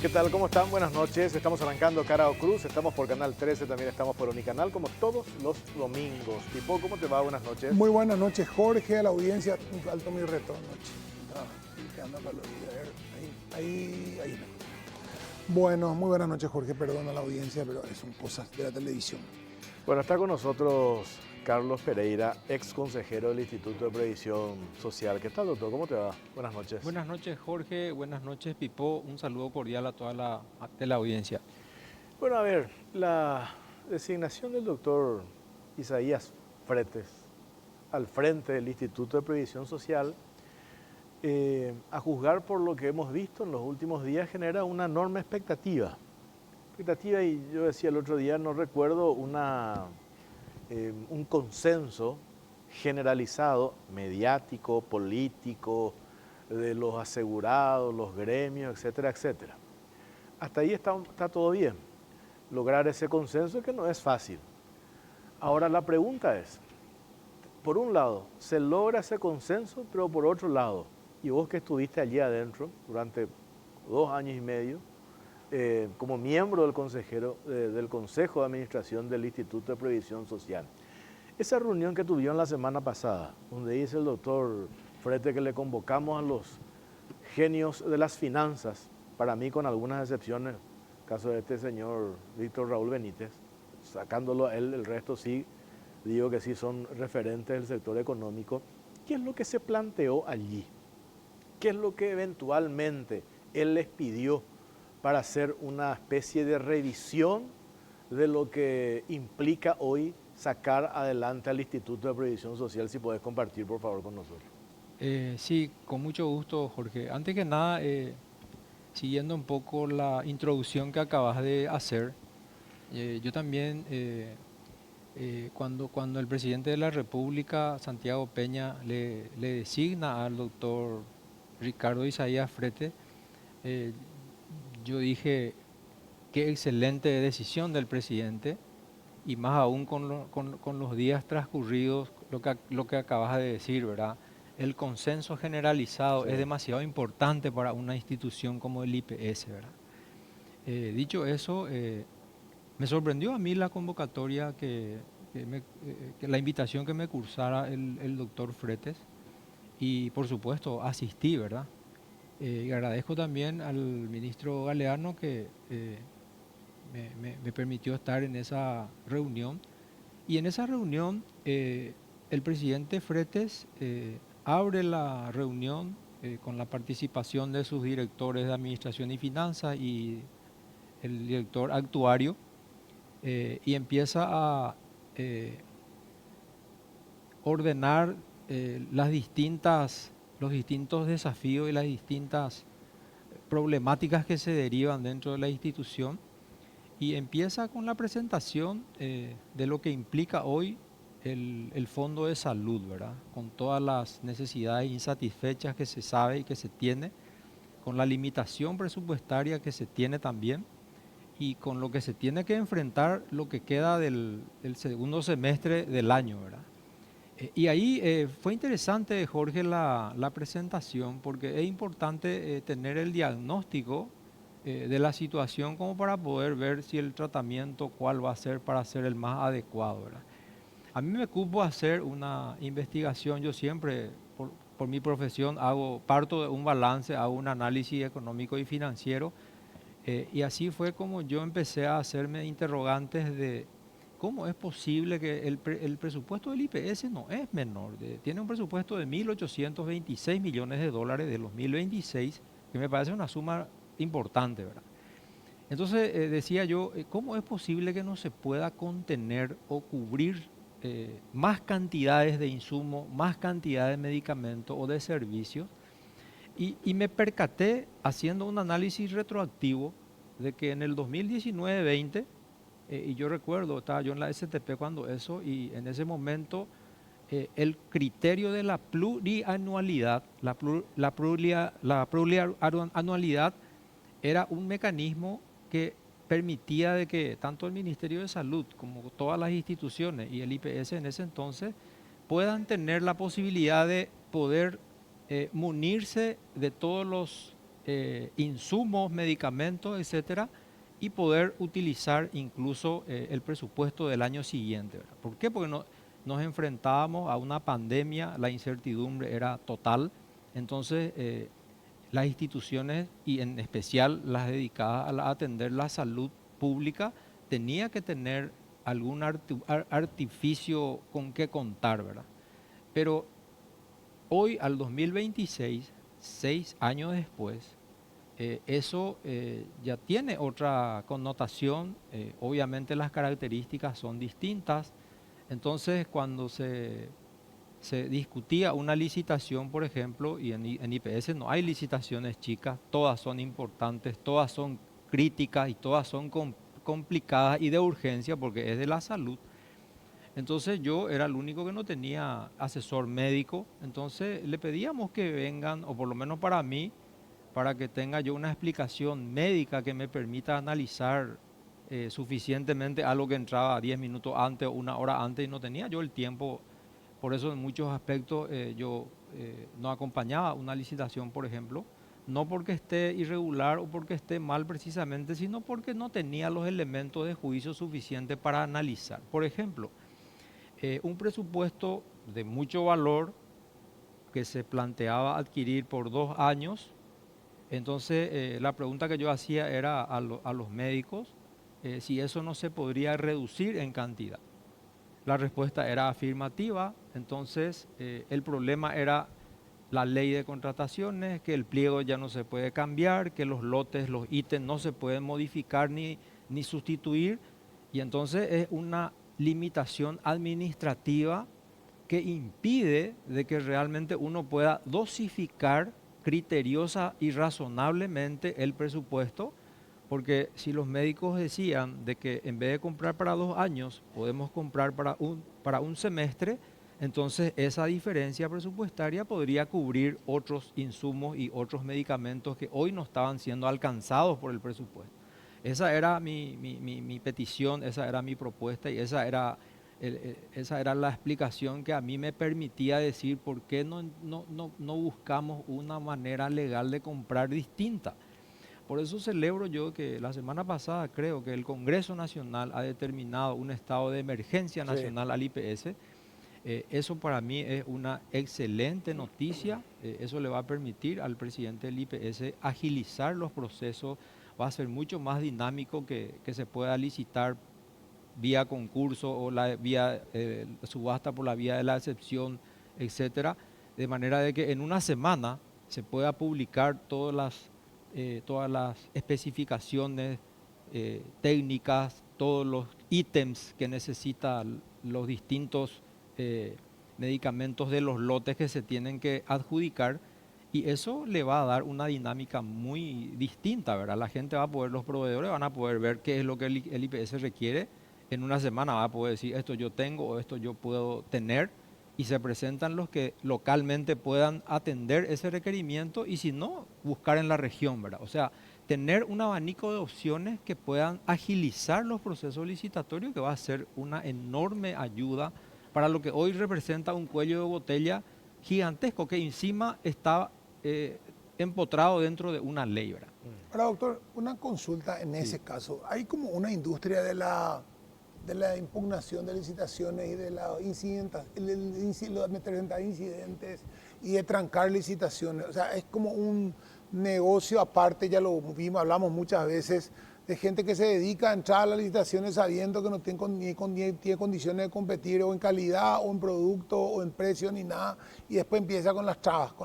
¿Qué tal? ¿Cómo están? Buenas noches. Estamos arrancando Cara o Cruz. Estamos por Canal 13, también estamos por Unicanal, como todos los domingos. Pipo, ¿cómo te va? Buenas noches. Muy buenas noches, Jorge, a la audiencia. Un alto mi retorno. Que anda para a ver, ahí no. Bueno, muy buenas noches, Jorge. Perdón a la audiencia, pero son cosas de la televisión. Bueno, está con nosotros Carlos Pereira, ex consejero del Instituto de Previsión Social. ¿Qué tal, doctor? ¿Cómo te va? Buenas noches. Buenas noches, Jorge. Buenas noches, Pipo. Un saludo cordial a toda la audiencia. Bueno, a ver, la designación del doctor Isaías Fretes al frente del Instituto de Previsión Social, a juzgar por lo que hemos visto en los últimos días, genera una enorme expectativa. Y yo decía el otro día, no recuerdo un consenso generalizado, mediático, político, de los asegurados, los gremios, etcétera, etcétera. Hasta ahí está todo bien. Lograr ese consenso que no es fácil. Ahora la pregunta es, por un lado, se logra ese consenso, pero por otro lado, y vos que estuviste allí adentro durante 2 años y medio, como miembro del Consejo de Administración del Instituto de Previsión Social. Esa reunión que tuvieron la semana pasada, donde dice el doctor Frete que le convocamos a los genios de las finanzas, para mí con algunas excepciones, caso de este señor Víctor Raúl Benítez, sacándolo a él, el resto sí, digo que sí son referentes del sector económico. ¿Qué es lo que se planteó allí? ¿Qué es lo que eventualmente él les pidió para hacer una especie de revisión de lo que implica hoy sacar adelante al Instituto de Previsión Social? Si puedes compartir, por favor, con nosotros. Sí, con mucho gusto, Jorge. Antes que nada, siguiendo un poco la introducción que acabas de hacer, yo también, cuando el presidente de la República, Santiago Peña, le designa al doctor Ricardo Isaías Frete, eh, yo dije, qué excelente decisión del presidente, y más aún con los días transcurridos, lo que acabas de decir, ¿verdad? El consenso generalizado Sí. es demasiado importante para una institución como el IPS, ¿verdad? Dicho eso, me sorprendió a mí la convocatoria que la invitación que me cursara el doctor Fretes, y por supuesto asistí, ¿verdad? Y agradezco también al ministro Galeano que me permitió estar en esa reunión. Y en esa reunión, el presidente Fretes abre la reunión con la participación de sus directores de Administración y Finanzas y el director actuario, y empieza a eh, ordenar los distintos desafíos y las distintas problemáticas que se derivan dentro de la institución, y empieza con la presentación de lo que implica hoy el Fondo de Salud, ¿verdad? Con todas las necesidades insatisfechas que se sabe y que se tiene, con la limitación presupuestaria que se tiene también, y con lo que se tiene que enfrentar lo que queda del segundo semestre del año, ¿verdad? Y ahí fue interesante, Jorge, la presentación, porque es importante tener el diagnóstico de la situación como para poder ver si el tratamiento, cuál va a ser para ser el más adecuado, ¿verdad? A mí me cupo hacer una investigación. Yo siempre, por mi profesión, parto de un balance, hago un análisis económico y financiero, y así fue como yo empecé a hacerme interrogantes de cómo es posible que el presupuesto del IPS no es menor. Tiene un presupuesto de 1.826 millones de dólares de 2026, que me parece una suma importante, ¿verdad? Entonces decía yo, ¿cómo es posible que no se pueda contener o cubrir más cantidades de insumos, más cantidades de medicamentos o de servicios? Y me percaté, haciendo un análisis retroactivo, de que en el 2019-20, y yo recuerdo, estaba yo en la STP cuando eso, y en ese momento el criterio de la plurianualidad, la plurianualidad era un mecanismo que permitía de que tanto el Ministerio de Salud como todas las instituciones y el IPS en ese entonces puedan tener la posibilidad de poder munirse de todos los insumos, medicamentos, etcétera, y poder utilizar incluso el presupuesto del año siguiente, ¿verdad? ¿Por qué? Porque nos enfrentábamos a una pandemia, la incertidumbre era total, entonces las instituciones, y en especial las dedicadas a atender la salud pública, tenía que tener algún artificio con que contar, ¿verdad? Pero hoy, al 2026, 6 años después, eso ya tiene otra connotación, obviamente las características son distintas, entonces cuando se discutía una licitación, por ejemplo, y en IPS no hay licitaciones chicas, todas son importantes, todas son críticas y todas son complicadas y de urgencia porque es de la salud. Entonces yo era el único que no tenía asesor médico, entonces le pedíamos que vengan, o por lo menos para mí, para que tenga yo una explicación médica que me permita analizar suficientemente algo que entraba 10 minutos antes o 1 hora antes y no tenía yo el tiempo. Por eso en muchos aspectos yo no acompañaba una licitación, por ejemplo, no porque esté irregular o porque esté mal precisamente, sino porque no tenía los elementos de juicio suficientes para analizar. Por ejemplo, un presupuesto de mucho valor que se planteaba adquirir por 2 años. Entonces, la pregunta que yo hacía era a los médicos si eso no se podría reducir en cantidad. La respuesta era afirmativa, entonces el problema era la ley de contrataciones, que el pliego ya no se puede cambiar, que los lotes, los ítems no se pueden modificar ni sustituir, y entonces es una limitación administrativa que impide de que realmente uno pueda dosificar criteriosa y razonablemente el presupuesto, porque si los médicos decían de que en vez de comprar para 2 años, podemos comprar para un semestre, entonces esa diferencia presupuestaria podría cubrir otros insumos y otros medicamentos que hoy no estaban siendo alcanzados por el presupuesto. Esa era mi petición, esa era mi propuesta y esa era la explicación que a mí me permitía decir por qué no buscamos una manera legal de comprar distinta. Por eso celebro yo que la semana pasada creo que el Congreso Nacional ha determinado un estado de emergencia nacional al IPS. Eso para mí es una excelente noticia. Eso le va a permitir al presidente del IPS agilizar los procesos. Va a ser mucho más dinámico que se pueda licitar vía concurso o vía subasta por la vía de la excepción, etcétera, de manera de que en una semana se pueda publicar todas las especificaciones técnicas, todos los ítems que necesitan los distintos medicamentos de los lotes que se tienen que adjudicar, y eso le va a dar una dinámica muy distinta, ¿verdad? La gente va a poder, los proveedores van a poder ver qué es lo que el IPS requiere. En una semana va a poder decir esto yo tengo o esto yo puedo tener, y se presentan los que localmente puedan atender ese requerimiento, y si no, buscar en la región, ¿verdad? O sea, tener un abanico de opciones que puedan agilizar los procesos licitatorios, que va a ser una enorme ayuda para lo que hoy representa un cuello de botella gigantesco que encima está empotrado dentro de una ley, ¿verdad? Ahora, doctor, una consulta en ese caso. Hay como una industria de la impugnación de licitaciones y de la presentar incidentes y de trancar licitaciones. O sea, es como un negocio aparte, ya lo vimos, hablamos muchas veces, de gente que se dedica a entrar a las licitaciones sabiendo que no tiene condiciones de competir o en calidad o en producto o en precio ni nada, y después empieza con las trabas.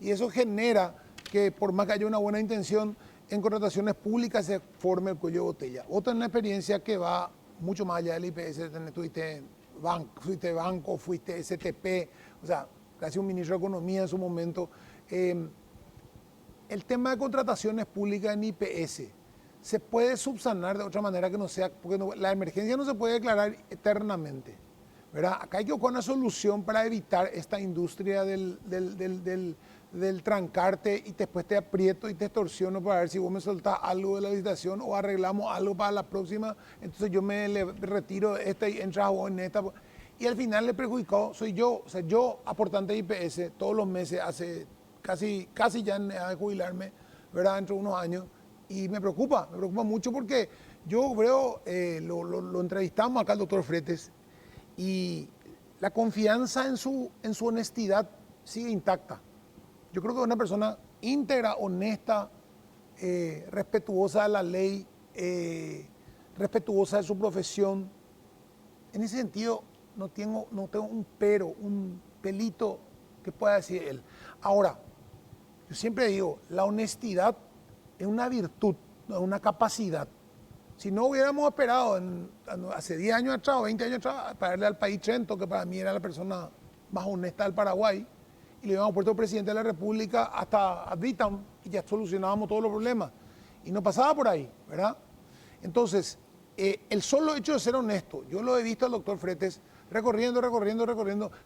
Y eso genera que por más que haya una buena intención, en contrataciones públicas se forme el cuello de botella. Vos tenés una experiencia que va mucho más allá del IPS, fuiste banco, fuiste STP, o sea, casi un ministro de Economía en su momento. El tema de contrataciones públicas en IPS, ¿se puede subsanar de otra manera que no sea, porque la emergencia no se puede declarar eternamente, ¿verdad? Acá hay que buscar una solución para evitar esta industria del trancarte y después te aprieto y te extorsiono para ver si vos me soltás algo de la licitación o arreglamos algo para la próxima, entonces yo me retiro de esta y entras vos en esta. Y al final le perjudicado soy yo, o sea, yo aportante de IPS todos los meses hace casi ya en edad de jubilarme, ¿verdad? Dentro de unos años. Y me preocupa mucho porque yo veo, lo entrevistamos acá al doctor Fretes y la confianza en su honestidad sigue intacta. Yo creo que es una persona íntegra, honesta, respetuosa de la ley, respetuosa de su profesión. En ese sentido, no tengo un pero, un pelito que pueda decir él. Ahora, yo siempre digo, la honestidad es una virtud, no es una capacidad. Si no hubiéramos esperado hace 10 años atrás o 20 años atrás para darle al país Trento, que para mí era la persona más honesta del Paraguay, y le habíamos puesto presidente de la República hasta Advitam y ya solucionábamos todos los problemas. Y no pasaba por ahí, ¿verdad? Entonces, el solo hecho de ser honesto, yo lo he visto al doctor Fretes recorriendo,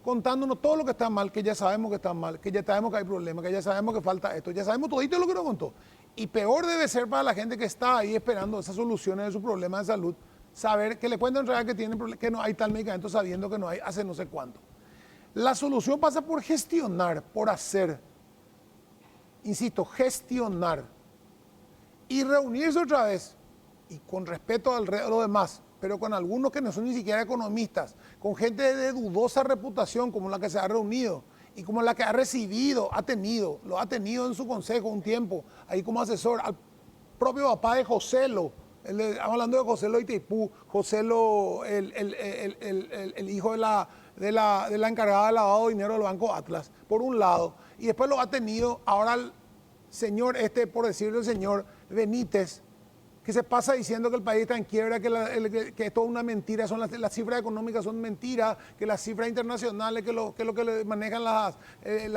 contándonos todo lo que está mal, que ya sabemos que está mal, que ya sabemos que hay problemas, que ya sabemos que falta esto, ya sabemos todito lo que nos contó. Y peor debe ser para la gente que está ahí esperando esas soluciones de sus problemas de salud, saber que le cuentan que no hay tal medicamento sabiendo que no hay hace no sé cuánto. La solución pasa por gestionar, por hacer. Insisto, gestionar. Y reunirse otra vez, y con respeto a los demás, pero con algunos que no son ni siquiera economistas, con gente de dudosa reputación como la que se ha reunido y como la que ha recibido, lo ha tenido en su consejo un tiempo, ahí como asesor, al propio papá de Joselo, estamos hablando de Joselo Itaipú, Joselo, el hijo de la encargada de lavado de dinero del Banco Atlas, por un lado, y después lo ha tenido ahora el señor, por decirlo el señor Benítez, que se pasa diciendo que el país está en quiebra, que es toda una mentira, las cifras económicas son mentiras, que las cifras internacionales, que lo que manejan las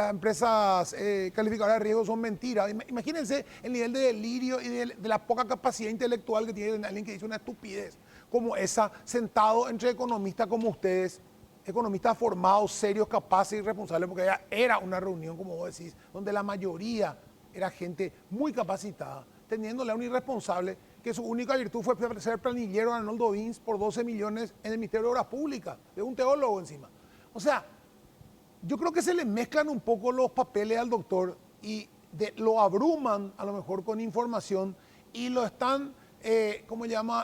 empresas calificadoras de riesgo son mentiras. Imagínense el nivel de delirio y de la poca capacidad intelectual que tiene alguien que dice una estupidez como esa, sentado entre economistas como ustedes, economistas formados, serios, capaces y responsables, porque era una reunión, como vos decís, donde la mayoría era gente muy capacitada, teniéndole a un irresponsable que su única virtud fue ser planillero de Arnoldo Vins por 12 millones en el Ministerio de Obras Públicas, de un teólogo encima. O sea, yo creo que se le mezclan un poco los papeles al doctor y lo abruman a lo mejor con información y lo están,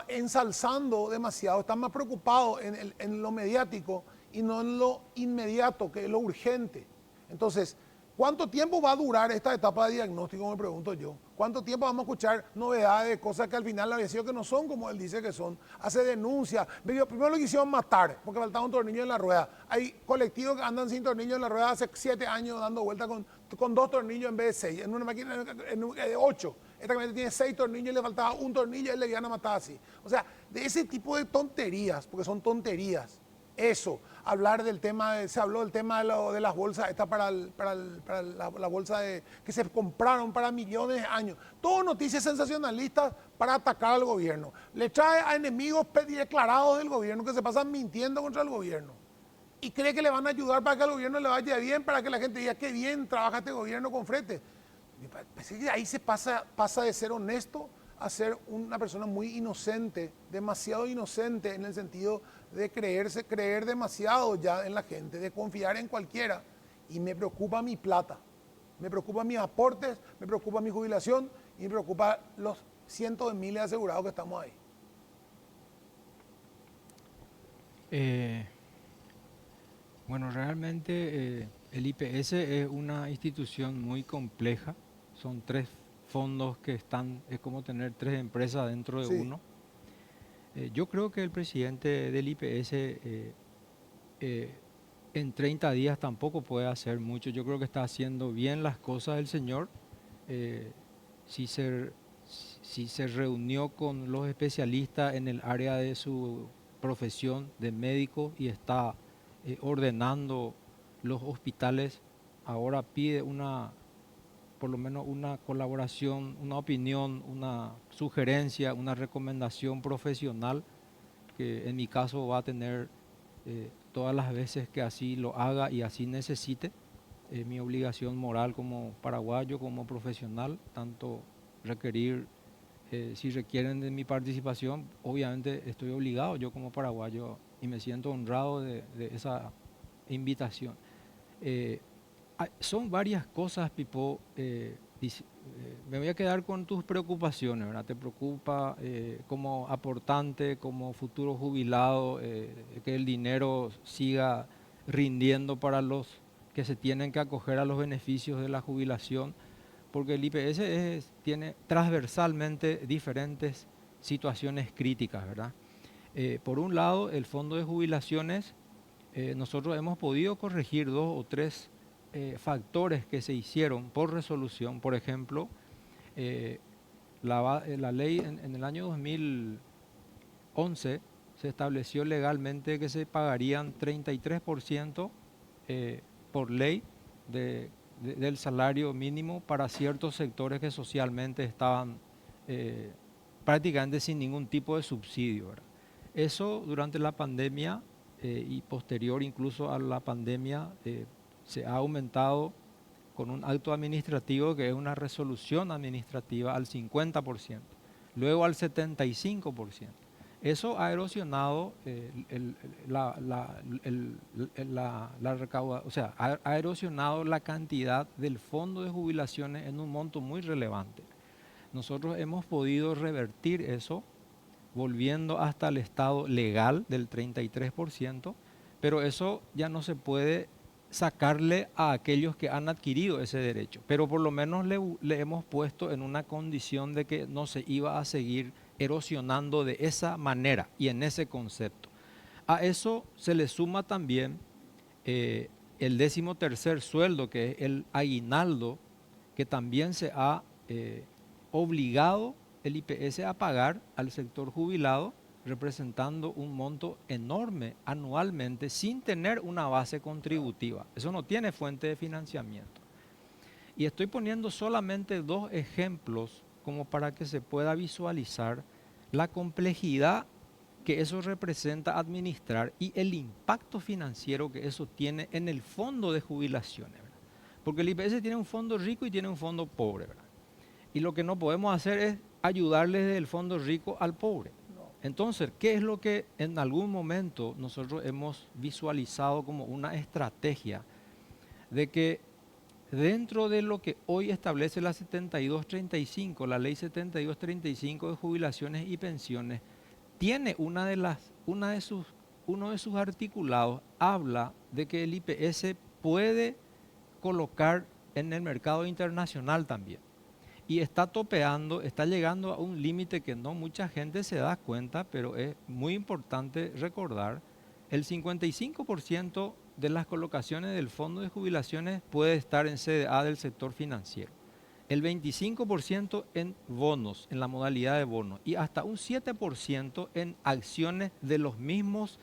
ensalzando demasiado, están más preocupados en lo mediático y no en lo inmediato, que es lo urgente. Entonces, ¿cuánto tiempo va a durar esta etapa de diagnóstico, me pregunto yo? ¿Cuánto tiempo vamos a escuchar novedades de cosas que al final había sido que no son como él dice que son? Hace denuncias. Primero lo quisieron matar porque faltaba un tornillo en la rueda. Hay colectivos que andan sin tornillo en la rueda hace 7 años dando vueltas con 2 tornillos en vez de 6. En una máquina de 8. Esta camioneta tiene 6 tornillos y le faltaba un tornillo y él le iban a matar así. O sea, de ese tipo de tonterías, porque son tonterías. Eso, hablar del tema, se habló del tema de las bolsas, la bolsa que se compraron para millones de años. Todo noticias sensacionalistas para atacar al gobierno. Le trae a enemigos declarados del gobierno que se pasan mintiendo contra el gobierno. Y cree que le van a ayudar para que al gobierno le vaya bien, para que la gente diga qué bien trabaja este gobierno con frente. Me parece que ahí se pasa de ser honesto a ser una persona muy inocente, demasiado inocente en el sentido de creer demasiado ya en la gente, de confiar en cualquiera. Y me preocupa mi plata, me preocupa mis aportes, me preocupa mi jubilación y me preocupa los cientos de miles de asegurados que estamos ahí. Bueno, realmente el IPS es una institución muy compleja. Son 3 fondos que están, es como tener 3 empresas dentro de uno. Yo creo que el presidente del IPS en 30 días tampoco puede hacer mucho. Yo creo que está haciendo bien las cosas el señor. Si se reunió con los especialistas en el área de su profesión de médico y está ordenando los hospitales, ahora pide por lo menos una colaboración, una opinión, una sugerencia, una recomendación profesional, que en mi caso va a tener todas las veces que así lo haga y así necesite. Mi obligación moral como paraguayo, como profesional, tanto requerir, si requieren de mi participación, obviamente estoy obligado yo como paraguayo y me siento honrado de esa invitación. Son varias cosas, Pipo. Me voy a quedar con tus preocupaciones, ¿verdad? Te preocupa como aportante, como futuro jubilado, que el dinero siga rindiendo para los que se tienen que acoger a los beneficios de la jubilación, porque el IPS tiene transversalmente diferentes situaciones críticas, ¿verdad? Por un lado, el fondo de jubilaciones, nosotros hemos podido corregir 2 o 3 factores que se hicieron por resolución. Por ejemplo, la ley en el año 2011 se estableció legalmente que se pagarían 33% por ley del salario mínimo para ciertos sectores que socialmente estaban prácticamente sin ningún tipo de subsidio, ¿verdad? Eso durante la pandemia y posterior incluso a la pandemia se ha aumentado con un acto administrativo que es una resolución administrativa al 50%, luego al 75%. Eso ha erosionado o sea, ha erosionado la cantidad del fondo de jubilaciones en un monto muy relevante. Nosotros hemos podido revertir eso volviendo hasta el estado legal del 33%, pero eso ya no se puede sacarle a aquellos que han adquirido ese derecho, pero por lo menos le hemos puesto en una condición de que no se iba a seguir erosionando de esa manera y en ese concepto. A eso se le suma también el 13º sueldo, que es el aguinaldo, que también se ha obligado el IPS a pagar al sector jubilado, representando un monto enorme anualmente sin tener una base contributiva. Eso no tiene fuente de financiamiento. Y estoy poniendo solamente 2 ejemplos como para que se pueda visualizar la complejidad que eso representa administrar y el impacto financiero que eso tiene en el fondo de jubilaciones, ¿verdad? Porque el IPS tiene un fondo rico y tiene un fondo pobre, ¿verdad? Y lo que no podemos hacer es ayudarles del fondo rico al pobre. Entonces, ¿qué es lo que en algún momento nosotros hemos visualizado como una estrategia de que dentro de lo que hoy establece la 7235, la ley 7235 de jubilaciones y pensiones, tiene uno de sus articulados, habla de que el IPS puede colocar en el mercado internacional también? Y está topeando, está llegando a un límite que no mucha gente se da cuenta, pero es muy importante recordar. El 55% de las colocaciones del fondo de jubilaciones puede estar en CDA del sector financiero, el 25% en bonos, en la modalidad de bonos, y hasta un 7% en acciones de los mismos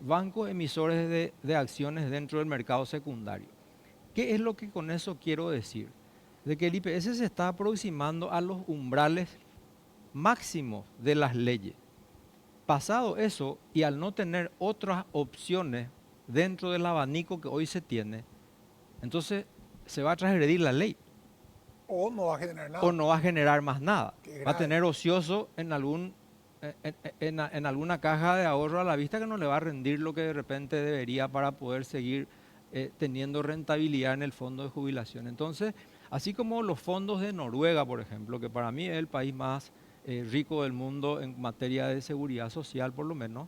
bancos emisores de acciones dentro del mercado secundario. ¿Qué es lo que con eso quiero decir? De que el IPS se está aproximando a los umbrales máximos de las leyes. Pasado eso, y al no tener otras opciones dentro del abanico que hoy se tiene, entonces se va a transgredir la ley. O no va a generar nada. O no va a generar más nada. Va a tener ocioso en alguna caja de ahorro a la vista que no le va a rendir lo que de repente debería para poder seguir teniendo rentabilidad en el fondo de jubilación. Entonces, así como los fondos de Noruega, por ejemplo, que para mí es el país más rico del mundo en materia de seguridad social, por lo menos.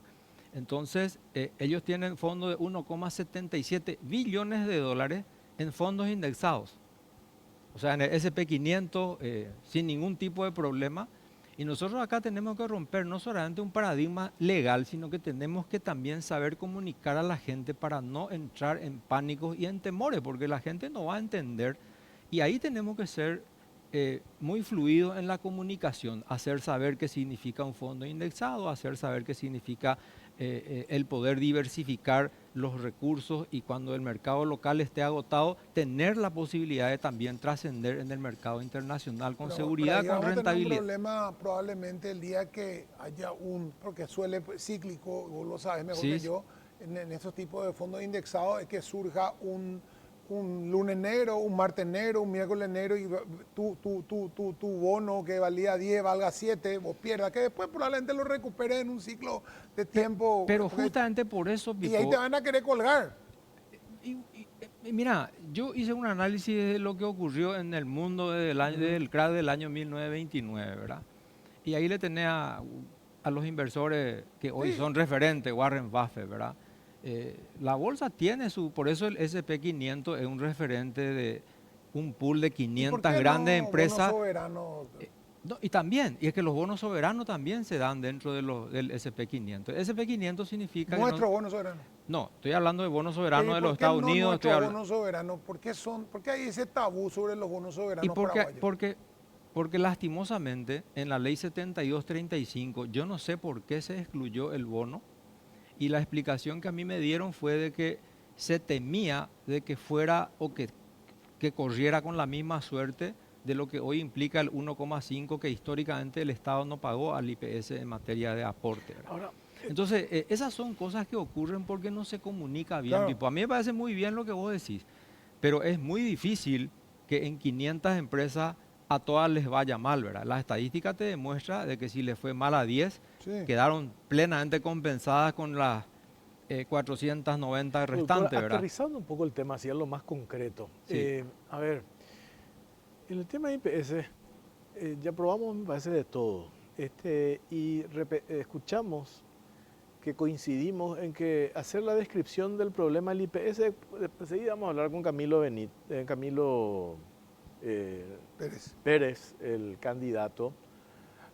Entonces, ellos tienen fondos de 1,77 billones de dólares en fondos indexados. O sea, en el SP500, sin ningún tipo de problema. Y nosotros acá tenemos que romper no solamente un paradigma legal, sino que tenemos que también saber comunicar a la gente para no entrar en pánicos y en temores, porque la gente no va a entender. Y ahí tenemos que ser muy fluidos en la comunicación, hacer saber qué significa un fondo indexado, hacer saber qué significa el poder diversificar los recursos y cuando el mercado local esté agotado, tener la posibilidad de también trascender en el mercado internacional con seguridad, con rentabilidad. Vamos a tener un problema probablemente el día que haya porque suele cíclico, vos lo sabes mejor que yo, en estos tipos de fondos indexados, es que surja un lunes negro, un martes negro, un miércoles negro y tu bono que valía 10 valga 7, vos pierdas, que después probablemente lo recuperes en un ciclo de tiempo. Pero justamente por eso, Pipo, y ahí te van a querer colgar. Mira, yo hice un análisis de lo que ocurrió en el mundo del crack del año 1929, ¿verdad? Y ahí le tenés a los inversores que hoy Sí. son referentes, Warren Buffett, ¿verdad? La bolsa tiene por eso el S&P 500 es un referente de un pool de ¿Y por 500 qué grandes no bono empresas. soberano? No, y también, y es que los bonos soberanos también se dan dentro del S&P 500. El S&P 500 significa que Nuestro bono soberano. no, estoy hablando de bonos soberanos ¿Y de por los qué Estados no Unidos. nuestros bonos soberanos? ¿Por qué hay ese tabú sobre los bonos Y soberanos paraguayos? porque lastimosamente en la ley 7235, yo no sé por qué se excluyó el bono y la explicación que a mí me dieron fue de que se temía de que fuera o que corriera con la misma suerte de lo que hoy implica el 1,5 que históricamente el Estado no pagó al IPS en materia de aporte, ¿verdad? Ahora, Entonces, esas son cosas que ocurren porque no se comunica bien, Claro. Pipo. A mí me parece muy bien lo que vos decís, pero es muy difícil que en 500 empresas a todas les vaya mal, ¿verdad? La estadística te demuestra de que si le fue mal a 10, Sí. quedaron plenamente compensadas con las 490 doctora, restantes, ¿verdad? aterrizando un poco el tema, hacia lo más concreto. Sí. A ver, en el tema de IPS, ya probamos, me parece, de todo. Escuchamos que coincidimos en que hacer la descripción del problema del IPS, enseguida vamos a hablar con Camilo Pérez. Pérez, el candidato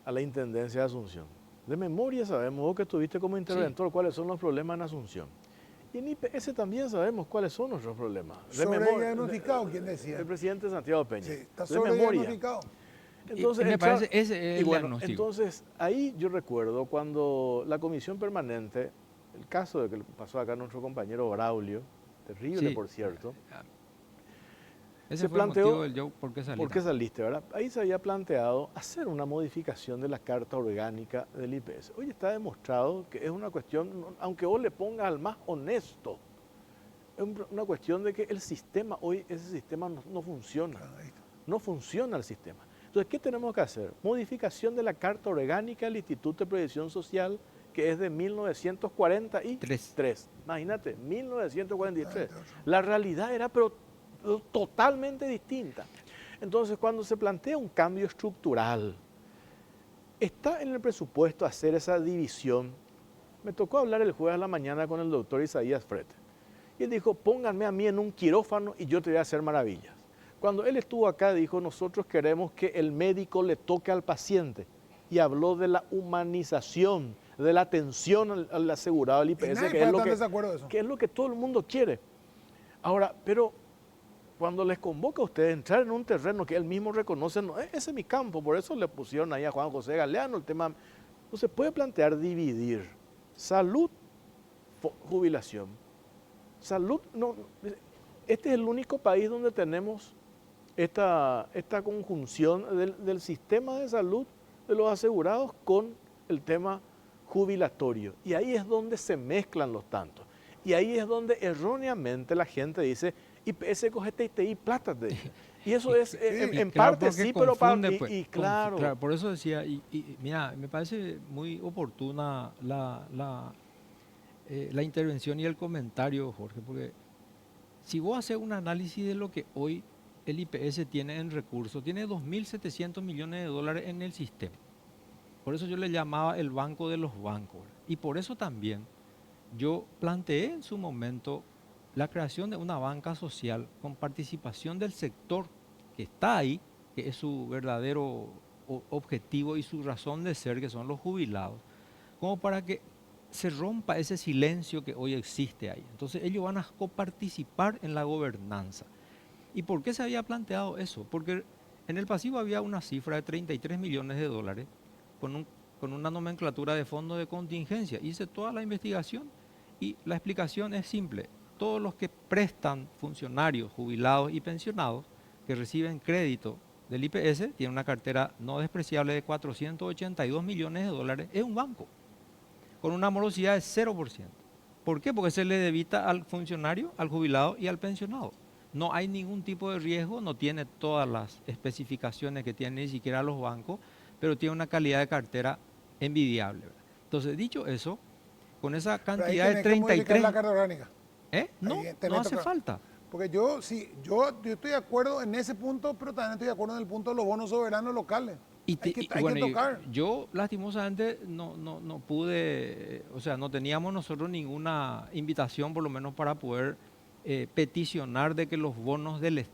a la Intendencia de Asunción. De memoria sabemos, vos que estuviste como interventor, cuáles son los problemas en Asunción. Y en IPS también sabemos cuáles son nuestros problemas. Sobrediagnosticado, ¿quién decía? El presidente Santiago Peña. Sí, está de memoria. sobrediagnosticado. Entonces, me parece ese es el bueno, diagnóstico. entonces, ahí yo recuerdo cuando la comisión permanente, el caso de que le pasó acá a nuestro compañero Braulio, terrible Sí. por cierto, Ese se fue el planteó, motivo del yo, ¿por qué salí? ¿por qué saliste, verdad? Ahí se había planteado hacer una modificación de la carta orgánica del IPS. Hoy está demostrado que es una cuestión, aunque vos le pongas al más honesto, es una cuestión de que el sistema, hoy ese sistema no funciona. Ahí está. No funciona el sistema. Entonces, ¿qué tenemos que hacer? Modificación de la Carta Orgánica del Instituto de Previsión Social, que es de 1943. Imagínate, 1943. La realidad era pero totalmente distinta. Entonces, cuando se plantea un cambio estructural, está en el presupuesto hacer esa división. Me tocó hablar el jueves a la mañana con el doctor Isaías Frete. Y él dijo, pónganme a mí en un quirófano y yo te voy a hacer maravillas. Cuando él estuvo acá dijo, nosotros queremos que el médico le toque al paciente. Y habló de la humanización, de la atención al asegurado del IPS, que es lo que todo el mundo quiere. Ahora, pero cuando les convoca a ustedes a entrar en un terreno que él mismo reconoce, no, ese es mi campo, por eso le pusieron ahí a Juan José Galeano el tema. No se puede plantear dividir salud, jubilación. Salud, no, este es el único país donde tenemos esta conjunción del sistema de salud de los asegurados con el tema jubilatorio. Y ahí es donde se mezclan los tantos. Y ahí es donde erróneamente la gente dice, IPS cogete y plata. Y eso es, en claro, parte sí, pero confunde, pues, claro. Claro, por eso decía, mira, me parece muy oportuna la intervención y el comentario, Jorge, porque si vos haces un análisis de lo que hoy el IPS tiene en recursos, tiene 2.700 millones de dólares en el sistema. Por eso yo le llamaba el banco de los bancos. Y por eso también yo planteé en su momento la creación de una banca social con participación del sector que está ahí, que es su verdadero objetivo y su razón de ser, que son los jubilados, como para que se rompa ese silencio que hoy existe ahí. Entonces ellos van a coparticipar en la gobernanza. ¿Y por qué se había planteado eso? Porque en el pasivo había una cifra de 33 millones de dólares con una nomenclatura de fondo de contingencia. Hice toda la investigación y la explicación es simple. Todos los que prestan, funcionarios, jubilados y pensionados, que reciben crédito del IPS, tienen una cartera no despreciable de 482 millones de dólares, es un banco, con una morosidad de 0%. ¿Por qué? Porque se le debita al funcionario, al jubilado y al pensionado. No hay ningún tipo de riesgo, no tiene todas las especificaciones que tienen ni siquiera los bancos, pero tiene una calidad de cartera envidiable. Entonces, dicho eso, con esa cantidad de 33... la carta orgánica. No hace falta. Porque yo estoy de acuerdo en ese punto, pero también estoy de acuerdo en el punto de los bonos soberanos locales. Hay que tocar. Yo lastimosamente no pude, o sea, no teníamos nosotros ninguna invitación por lo menos para poder peticionar de que los bonos del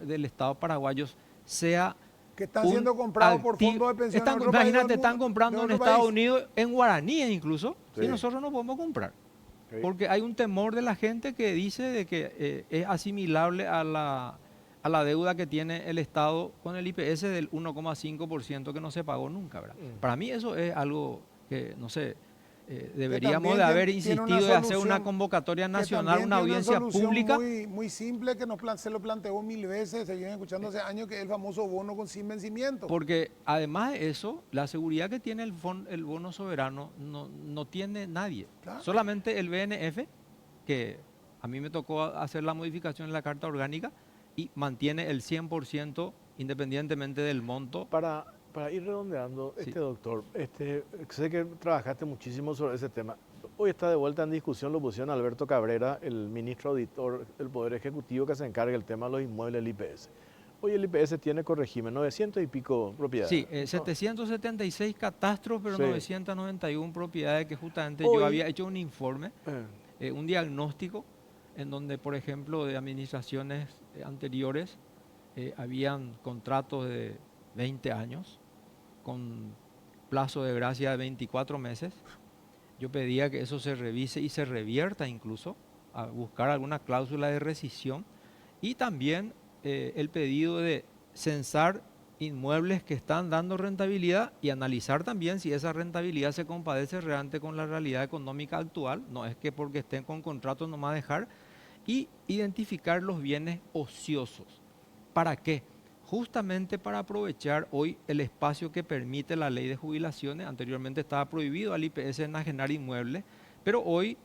del Estado paraguayos sea que están siendo comprados por fondos de pensiones. Imagínate, están comprando en Estados Unidos, en guaraníes incluso, Sí. y nosotros no podemos comprar. Ok. Porque hay un temor de la gente que dice de que es asimilable a la deuda que tiene el Estado con el IPS del 1,5% que no se pagó nunca, ¿verdad? Para mí eso es algo que, no sé, deberíamos de haber insistido de hacer una convocatoria nacional, una audiencia pública. Muy simple que se lo planteó 1000 veces, se viene escuchando hace años, que es el famoso bono sin vencimiento. Porque además de eso, la seguridad que tiene el bono soberano no tiene nadie. Claro. Solamente el BNF, que a mí me tocó hacer la modificación en la Carta Orgánica y mantiene el 100% independientemente del monto. Para ir redondeando, Sí. doctor, sé que trabajaste muchísimo sobre ese tema. Hoy está de vuelta en discusión la oposición Alberto Cabrera, el ministro auditor del Poder Ejecutivo que se encarga del tema de los inmuebles del IPS. Hoy el IPS tiene, corregime, 900 y pico propiedades. Sí, 776 catastros, pero Sí. 991 propiedades que justamente Hoy- yo había hecho un informe, Eh, un diagnóstico, en donde, por ejemplo, de administraciones anteriores habían contratos de 20 años, con plazo de gracia de 24 meses. Yo pedía que eso se revise y se revierta incluso, a buscar alguna cláusula de rescisión. Y también el pedido de censar inmuebles que están dando rentabilidad y analizar también si esa rentabilidad se compadece realmente con la realidad económica actual. No es que porque estén con contratos nomás dejar. Y identificar los bienes ociosos. ¿Para qué? Justamente para aprovechar hoy el espacio que permite la ley de jubilaciones. Anteriormente estaba prohibido al IPS enajenar inmuebles, pero hoy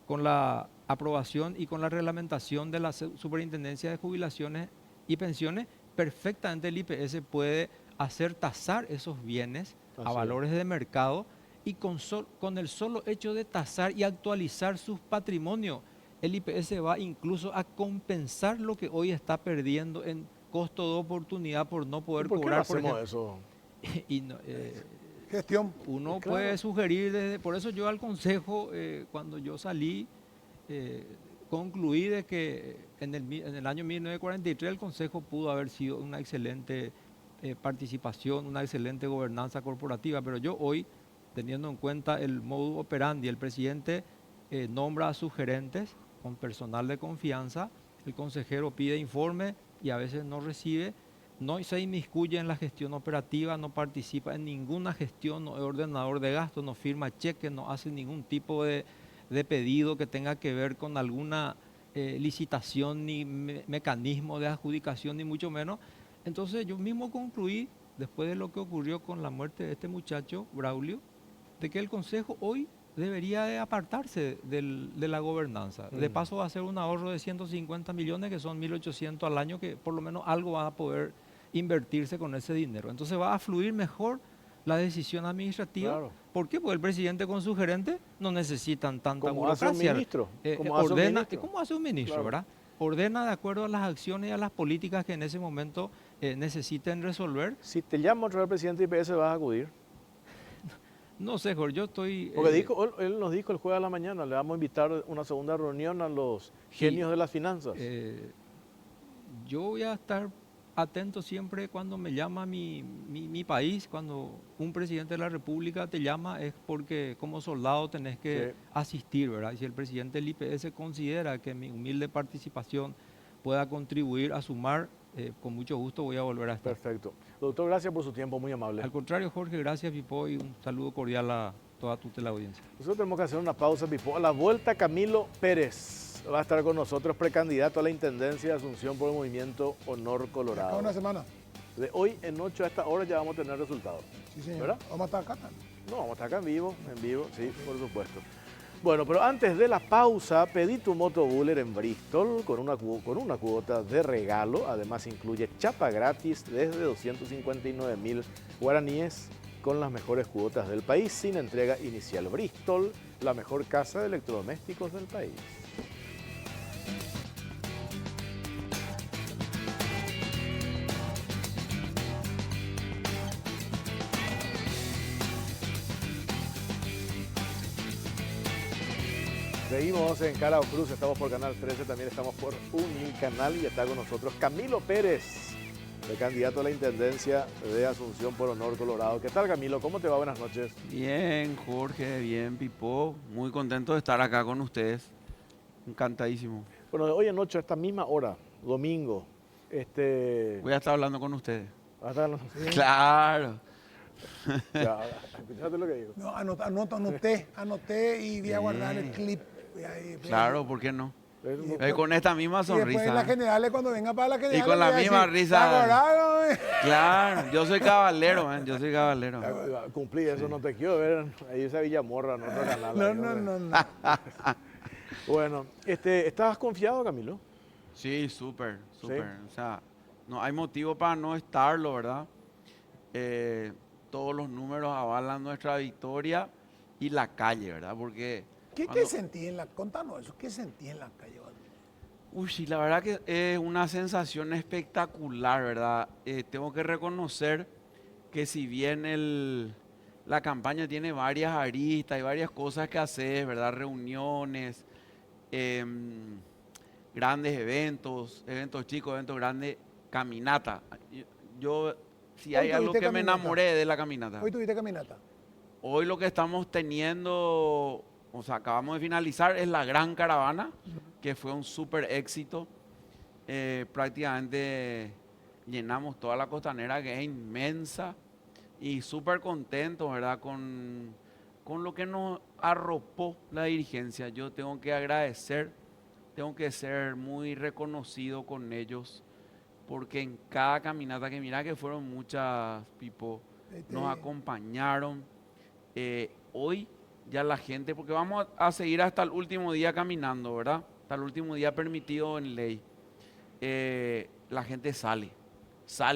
con la aprobación y con la reglamentación de la Superintendencia de Jubilaciones y Pensiones, perfectamente el IPS puede hacer tasar esos bienes Así a es. valores de mercado y con el solo hecho de tasar y actualizar sus patrimonios, el IPS va incluso a compensar lo que hoy está perdiendo en costo de oportunidad por no poder ¿y por qué no cobrar, hacemos ejemplo. eso? Y Gestión. uno Claro. puede sugerir, por eso yo al consejo, cuando yo salí, concluí de que en el año 1943 el consejo pudo haber sido una excelente participación, una excelente gobernanza corporativa, pero yo hoy, teniendo en cuenta el modus operandi, el presidente nombra a sus gerentes con personal de confianza, el consejero pide informe y a veces no recibe, no se inmiscuye en la gestión operativa, no participa en ninguna gestión, no es ordenador de gastos, no firma cheques, no hace ningún tipo de pedido que tenga que ver con alguna licitación ni mecanismo de adjudicación, ni mucho menos. Entonces yo mismo concluí, después de lo que ocurrió con la muerte de este muchacho, Braulio, de que el Consejo hoy debería de apartarse de la gobernanza. De paso va a ser un ahorro de 150 millones, que son 1.800 al año, que por lo menos algo va a poder invertirse con ese dinero. Entonces va a fluir mejor la decisión administrativa. Claro. ¿Por qué? Porque el presidente con su gerente no necesitan tanta Como hace un burocracia. ministro. Como hace un ministro. ¿Cómo hace un ministro, Claro. verdad? Ordena de acuerdo a las acciones y a las políticas que en ese momento necesiten resolver. Si te llama otra vez el presidente IPS, vas a acudir. No sé, Jorge, yo estoy... Porque él nos dijo el jueves a la mañana, le vamos a invitar una segunda reunión a los genios de las finanzas. Yo voy a estar atento siempre cuando me llama mi país, cuando un presidente de la República te llama, es porque como soldado tenés que Sí. asistir, ¿verdad? Y si el presidente del IPS considera que mi humilde participación pueda contribuir a sumar, con mucho gusto voy a volver a estar. Perfecto. Doctor, gracias por su tiempo, muy amable. Al contrario, Jorge, gracias, Pipo, y un saludo cordial a toda tu teleaudiencia. Nosotros tenemos que hacer una pausa, Pipo. A la vuelta, Camilo Pérez va a estar con nosotros, precandidato a la Intendencia de Asunción por el Movimiento Honor Acá Colorado. una semana. De hoy en 8 a esta hora ya vamos a tener resultados. Sí, señor. ¿Verdad? Vamos a estar acá también. No, vamos a estar acá en vivo, sí, por supuesto. Bueno, pero antes de la pausa, pedí tu moto Buller en Bristol con una cuota de regalo. Además incluye chapa gratis desde 259.000 guaraníes con las mejores cuotas del país sin entrega inicial. Bristol, la mejor casa de electrodomésticos del país. Seguimos en Cara o Cruz, estamos por Canal 13, también estamos por Unicanal y está con nosotros Camilo Pérez, el candidato a la Intendencia de Asunción por Honor Colorado. ¿Qué tal, Camilo? ¿Cómo te va? Buenas noches. Bien, Jorge, bien, Pipo. Muy contento de estar acá con ustedes. Encantadísimo. Bueno, de hoy en noche, a esta misma hora, domingo, Voy a estar hablando con ustedes. ¿Sí? Claro. Ya, escuchaste lo que digo. No, anoté y voy a guardar el clip. Claro, ¿por qué no? Es Con esta misma Y después sonrisa. la general, cuando venga para la general. Y con la le voy a misma decir, risa. ¿te acordás? Claro, yo soy caballero, yo soy caballero. Cumplí eso, no te quiero ver ahí esa Villamorra en otro canal. No, ahí, no, hombre. no, no. Bueno, ¿estabas confiado, Camilo? Sí, súper, súper. ¿Sí? O sea, no hay motivo para no estarlo, ¿verdad? Todos los números avalan nuestra victoria y la calle, ¿verdad? Porque ¿Qué sentí en la... Contanos eso, ¿qué sentí en la calle? uy, sí, la verdad que es una sensación espectacular, ¿verdad? Tengo que reconocer que si bien la campaña tiene varias aristas y varias cosas que hacer, ¿verdad? Reuniones, grandes eventos, eventos chicos, eventos grandes, caminata. Si Hoy hay algo tuviste que me caminata. enamoré de la caminata. Hoy tuviste caminata. Hoy lo que estamos teniendo, o sea, acabamos de finalizar, es la Gran Caravana, que fue un súper éxito. Prácticamente llenamos toda la costanera, que es inmensa, y súper contentos, ¿verdad? Con lo que nos arropó la dirigencia. Yo tengo que agradecer, tengo que ser muy reconocido con ellos, porque en cada caminata, que mira que fueron muchas, Pipo, nos acompañaron. Hoy ya la gente, porque vamos a seguir hasta el último día caminando, ¿verdad? Hasta el último día permitido en ley. La gente sale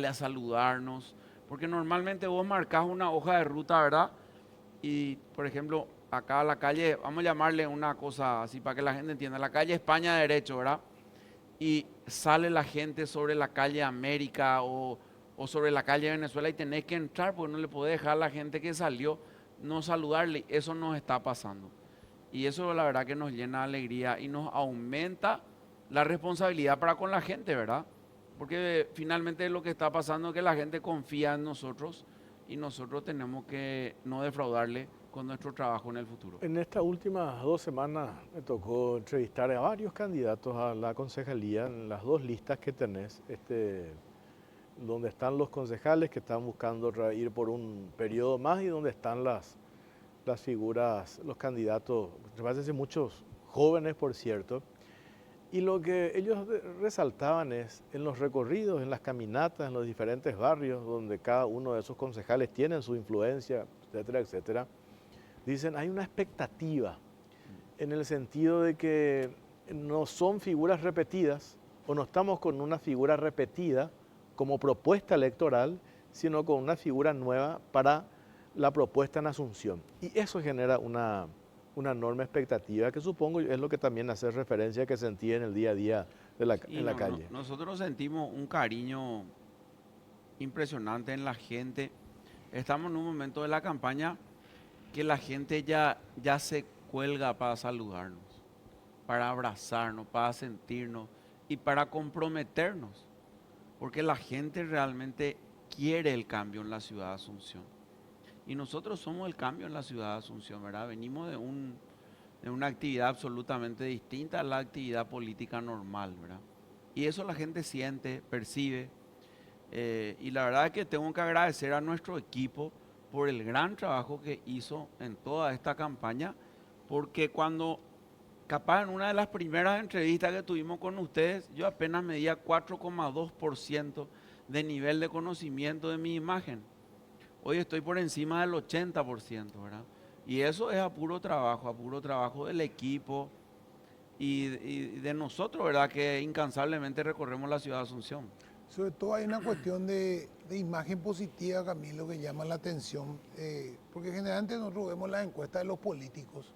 a saludarnos, porque normalmente vos marcás una hoja de ruta, ¿verdad? Y, por ejemplo, acá la calle, vamos a llamarle una cosa así para que la gente entienda, la calle España Derecho, ¿verdad? Y sale la gente sobre la calle América o sobre la calle Venezuela y tenés que entrar porque no le podés dejar a la gente que salió no saludarle. Eso nos está pasando. Y eso la verdad que nos llena de alegría y nos aumenta la responsabilidad para con la gente, ¿verdad? Porque finalmente lo que está pasando es que la gente confía en nosotros y nosotros tenemos que no defraudarle con nuestro trabajo en el futuro. En estas últimas 2 semanas me tocó entrevistar a varios candidatos a la concejalía en las 2 listas que tenés, donde están los concejales que están buscando ir por un periodo más y donde están las figuras, los candidatos, me parece muchos jóvenes, por cierto. Y lo que ellos resaltaban es en los recorridos, en las caminatas, en los diferentes barrios donde cada uno de esos concejales tienen su influencia, etcétera, etcétera. Dicen, hay una expectativa en el sentido de que no son figuras repetidas o no estamos con una figura repetida como propuesta electoral, sino con una figura nueva para la propuesta en Asunción. Y eso genera una enorme expectativa que supongo es lo que también hace referencia que sentí en el día a día en la calle. Nosotros sentimos un cariño impresionante en la gente. Estamos en un momento de la campaña que la gente ya se cuelga para saludarnos, para abrazarnos, para sentirnos y para comprometernos, porque la gente realmente quiere el cambio en la ciudad de Asunción. Y nosotros somos el cambio en la ciudad de Asunción, ¿verdad? Venimos de una actividad absolutamente distinta a la actividad política normal, ¿verdad? Y eso la gente siente, percibe. Y la verdad es que tengo que agradecer a nuestro equipo por el gran trabajo que hizo en toda esta campaña, porque cuando, capaz en una de las primeras entrevistas que tuvimos con ustedes, yo apenas medía 4,2% de nivel de conocimiento de mi imagen. Hoy estoy por encima del 80%, ¿verdad? Y eso es a puro trabajo del equipo y de nosotros, ¿verdad? Que incansablemente recorremos la ciudad de Asunción. Sobre todo hay una cuestión de imagen positiva, Camilo, que llama la atención, porque generalmente nosotros vemos las encuestas de los políticos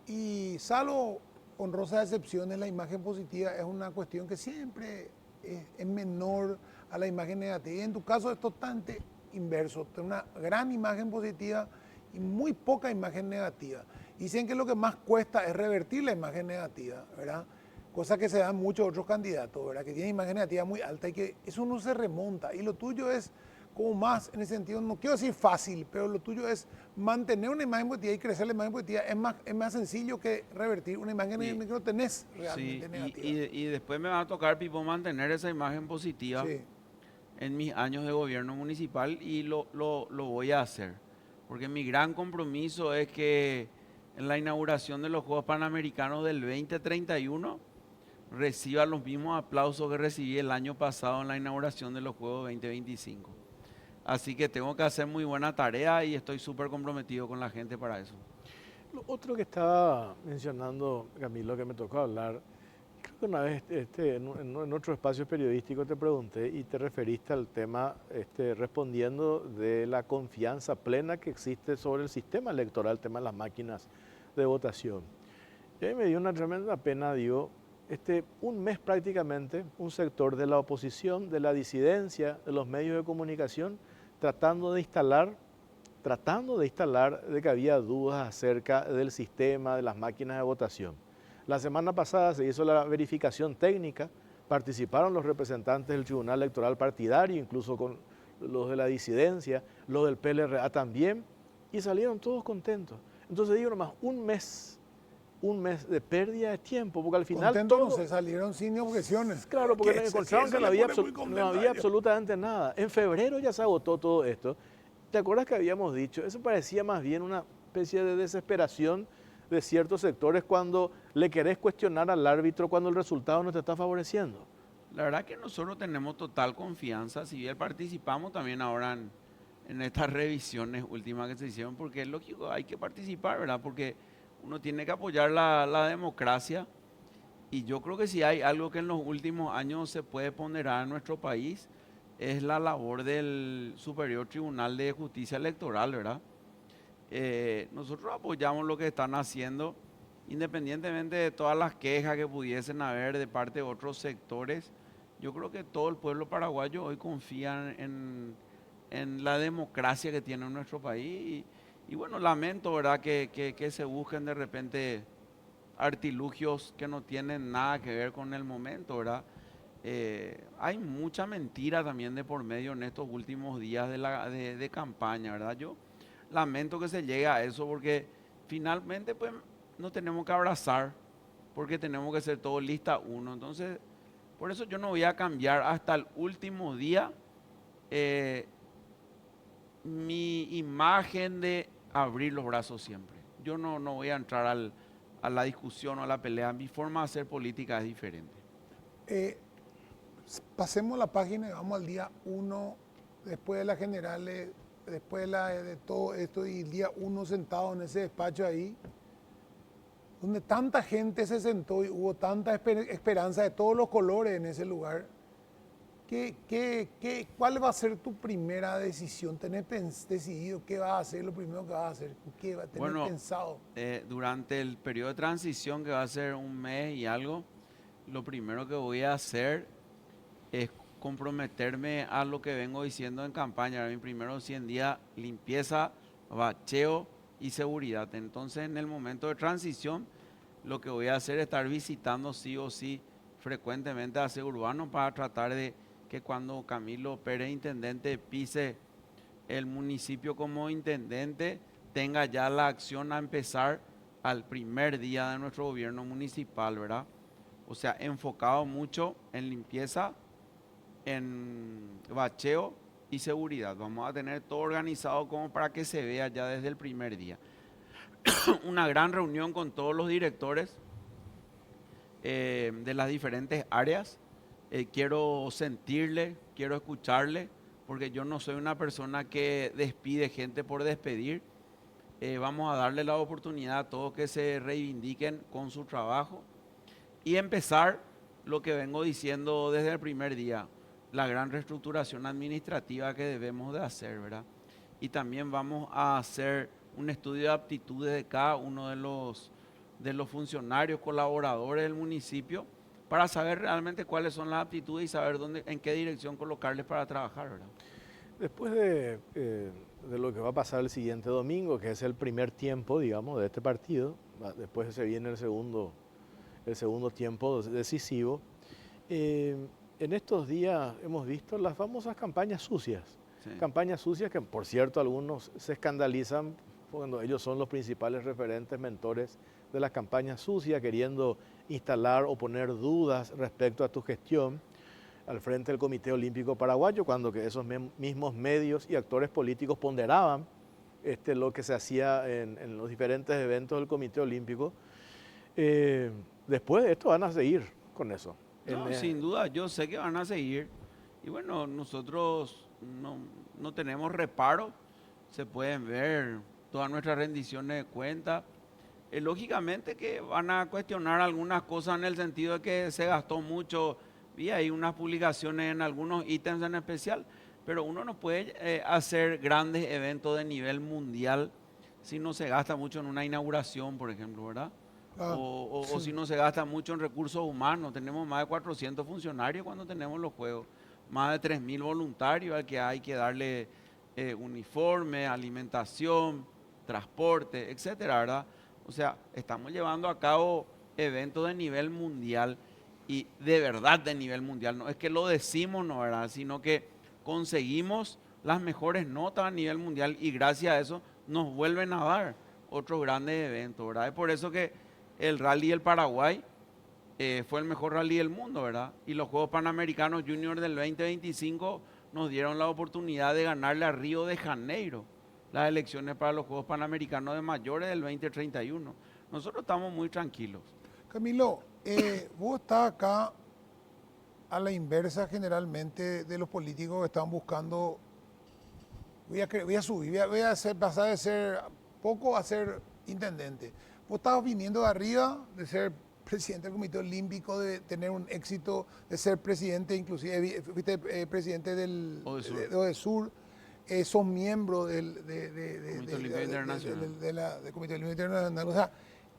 y salvo honrosas excepciones, la imagen positiva es una cuestión que siempre es menor a la imagen negativa. Y en tu caso es totalmente inverso, una gran imagen positiva y muy poca imagen negativa. Dicen que lo que más cuesta es revertir la imagen negativa, ¿verdad? Cosa que se dan muchos otros candidatos, ¿verdad? Que tienen imagen negativa muy alta y que eso no se remonta. Y lo tuyo es como más, en el sentido, no quiero decir fácil, pero lo tuyo es mantener una imagen positiva y crecer la imagen positiva. Es más sencillo que revertir una imagen que no tenés realmente Sí, negativa. y después me va a tocar, Pipo, mantener esa imagen positiva Sí. en mis años de gobierno municipal y lo voy a hacer. Porque mi gran compromiso es que en la inauguración de los Juegos Panamericanos del 2031 reciba los mismos aplausos que recibí el año pasado en la inauguración de los Juegos 2025. Así que tengo que hacer muy buena tarea y estoy súper comprometido con la gente para eso. Lo otro que estaba mencionando, Camilo, que me tocó hablar, creo que una vez en otro espacio periodístico te pregunté y te referiste al tema respondiendo de la confianza plena que existe sobre el sistema electoral, el tema de las máquinas de votación. Y a mí me dio una tremenda pena, digo, un mes prácticamente, un sector de la oposición, de la disidencia, de los medios de comunicación, tratando de instalar de que había dudas acerca del sistema, de las máquinas de votación. La semana pasada se hizo la verificación técnica, participaron los representantes del Tribunal Electoral Partidario, incluso con los de la disidencia, los del PLRA también, y salieron todos contentos. Entonces digo nomás, un mes de pérdida de tiempo, porque al final Contentos todo... no se salieron sin objeciones. Claro, porque Que nos ese- encontraron eso que no le había, pone muy no contento a había ellos. absolutamente nada. En febrero ya se agotó todo esto. ¿Te acuerdas que habíamos dicho? Eso parecía más bien una especie de desesperación de ciertos sectores cuando le querés cuestionar al árbitro cuando el resultado no te está favoreciendo. La verdad que nosotros tenemos total confianza, si bien participamos también ahora en estas revisiones últimas que se hicieron, porque es lógico, hay que participar, ¿verdad? Porque uno tiene que apoyar la democracia y yo creo que si hay algo que en los últimos años se puede ponderar en nuestro país, es la labor del Superior Tribunal de Justicia Electoral, ¿verdad? Nosotros apoyamos lo que están haciendo, independientemente de todas las quejas que pudiesen haber de parte de otros sectores. Yo creo que todo el pueblo paraguayo hoy confía en la democracia que tiene nuestro país. Y bueno, lamento, ¿verdad?, que se busquen de repente artilugios que no tienen nada que ver con el momento, ¿verdad? Hay mucha mentira también de por medio en estos últimos días de campaña, ¿verdad? Yo lamento que se llegue a eso porque finalmente pues nos tenemos que abrazar porque tenemos que ser todos lista uno. Entonces, por eso yo no voy a cambiar hasta el último día mi imagen de abrir los brazos siempre. Yo no voy a entrar a la discusión o a la pelea. Mi forma de hacer política es diferente. Pasemos la página y vamos al día 1, después de las generales, después de todo esto y el día 1 sentado en ese despacho ahí, donde tanta gente se sentó y hubo tanta esperanza de todos los colores en ese lugar. ¿Cuál va a ser tu primera decisión? ¿Tenés decidido qué vas a hacer, lo primero que vas a hacer? ¿Qué vas a tener pensado? Durante el periodo de transición, que va a ser un mes y algo, lo primero que voy a hacer es comprometerme a lo que vengo diciendo en campaña. Mi primero 100 días, limpieza, bacheo y seguridad. Entonces, en el momento de transición, lo que voy a hacer es estar visitando sí o sí frecuentemente a Urbano para tratar de que cuando Camilo Pérez, intendente, pise el municipio como intendente, tenga ya la acción a empezar al primer día de nuestro gobierno municipal, ¿verdad? O sea, enfocado mucho en limpieza, en bacheo y seguridad. Vamos a tener todo organizado como para que se vea ya desde el primer día. Una gran reunión con todos los directores de las diferentes áreas. Quiero sentirle, quiero escucharle, porque yo no soy una persona que despide gente por despedir. Vamos a darle la oportunidad a todos que se reivindiquen con su trabajo y empezar lo que vengo diciendo desde el primer día, la gran reestructuración administrativa que debemos de hacer, ¿verdad? Y también vamos a hacer un estudio de aptitudes de cada uno de los funcionarios, colaboradores del municipio, para saber realmente cuáles son las aptitudes y saber en qué dirección colocarles para trabajar, ¿verdad? Después de de lo que va a pasar el siguiente domingo, que es el primer tiempo, digamos, de este partido. Después se viene el segundo tiempo decisivo. En estos días hemos visto las famosas campañas sucias. Sí. Campañas sucias que, por cierto, algunos se escandalizan cuando ellos son los principales referentes, mentores de las campañas sucias, queriendo instalar o poner dudas respecto a tu gestión al frente del Comité Olímpico Paraguayo, cuando que esos mismos medios y actores políticos ponderaban lo que se hacía en los diferentes eventos del Comité Olímpico. Después de esto van a seguir con eso. No, sin duda, yo sé que van a seguir. Y bueno, nosotros no tenemos reparo. Se pueden ver todas nuestras rendiciones de cuenta. Lógicamente que van a cuestionar algunas cosas en el sentido de que se gastó mucho. Vi ahí unas publicaciones en algunos ítems en especial. Pero uno no puede hacer grandes eventos de nivel mundial si no se gasta mucho en una inauguración, por ejemplo, ¿verdad? O si no se gasta mucho en recursos humanos. Tenemos más de 400 funcionarios cuando tenemos los juegos, más de 3.000 voluntarios al que hay que darle uniforme, alimentación, transporte, etcétera, ¿verdad? O sea, estamos llevando a cabo eventos de nivel mundial y de verdad de nivel mundial. No es que lo decimos, no, ¿verdad? Sino que conseguimos las mejores notas a nivel mundial y gracias a eso nos vuelven a dar otros grandes eventos, ¿verdad? Es por eso que el Rally del Paraguay fue el mejor rally del mundo, ¿verdad? Y los Juegos Panamericanos Junior del 2025 nos dieron la oportunidad de ganarle a Río de Janeiro las elecciones para los Juegos Panamericanos de mayores del 2031. Nosotros estamos muy tranquilos. Camilo, vos estás acá a la inversa generalmente de los políticos que están buscando, voy a subir, pasar de ser poco a ser intendente. Vos estabas viniendo de arriba, de ser presidente del Comité Olímpico, de tener un éxito, de ser presidente, inclusive fuiste presidente del ODESUR, sos miembro del Comité Olímpico Internacional. del Comité Olímpico Internacional. O sea,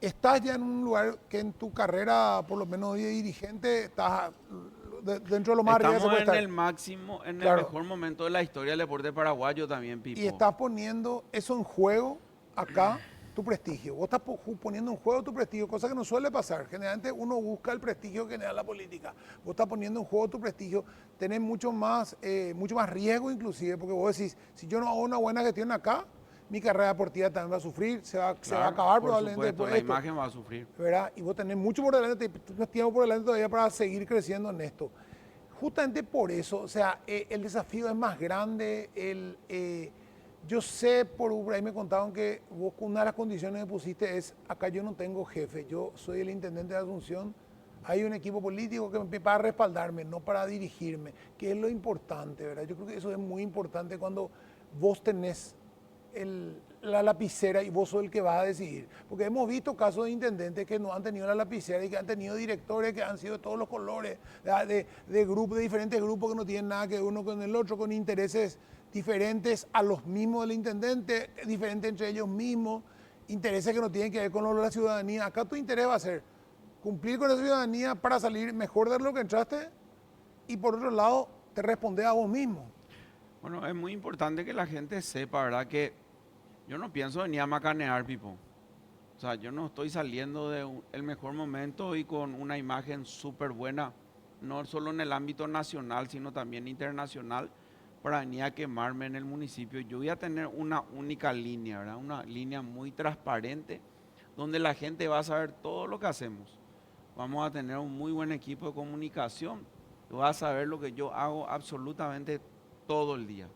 estás ya en un lugar que en tu carrera, por lo menos de dirigente, estás dentro de lo más arriba que se puede Estamos en estar. el máximo, en Claro. el mejor momento de la historia del deporte paraguayo también, Pipo. Y estás poniendo eso en juego acá, tu prestigio. Vos estás poniendo en juego tu prestigio, cosa que no suele pasar. Generalmente uno busca el prestigio que le da la política. Vos estás poniendo en juego tu prestigio, tenés mucho más riesgo inclusive, porque vos decís, si yo no hago una buena gestión acá, mi carrera deportiva también va a sufrir, se va a acabar probablemente después la de esto, imagen va a sufrir. ¿verdad? Y vos tenés mucho por delante, tienes tiempo por delante todavía para seguir creciendo en esto. Justamente por eso, o sea, el desafío es más grande, yo sé, por ahí me contaron que vos una de las condiciones que pusiste es, acá yo no tengo jefe, yo soy el intendente de Asunción, hay un equipo político que para respaldarme, no para dirigirme, que es lo importante, ¿verdad? Yo creo que eso es muy importante cuando vos tenés la lapicera y vos sos el que vas a decidir. Porque hemos visto casos de intendentes que no han tenido la lapicera y que han tenido directores que han sido de todos los colores, de grupos, de diferentes grupos que no tienen nada que ver uno con el otro, con intereses diferentes a los mismos del intendente, diferentes entre ellos mismos, intereses que no tienen que ver con la ciudadanía. Acá tu interés va a ser cumplir con la ciudadanía para salir mejor de lo que entraste y por otro lado te respondes a vos mismo. Bueno, es muy importante que la gente sepa, ¿verdad? Que yo no pienso venir a macanear, Pipo. O sea, yo no estoy saliendo del mejor momento y con una imagen súper buena, no solo en el ámbito nacional, sino también internacional, para venir a quemarme en el municipio. Yo voy a tener una única línea, ¿verdad? Una línea muy transparente, donde la gente va a saber todo lo que hacemos. Vamos a tener un muy buen equipo de comunicación, va a saber lo que yo hago absolutamente todo el día.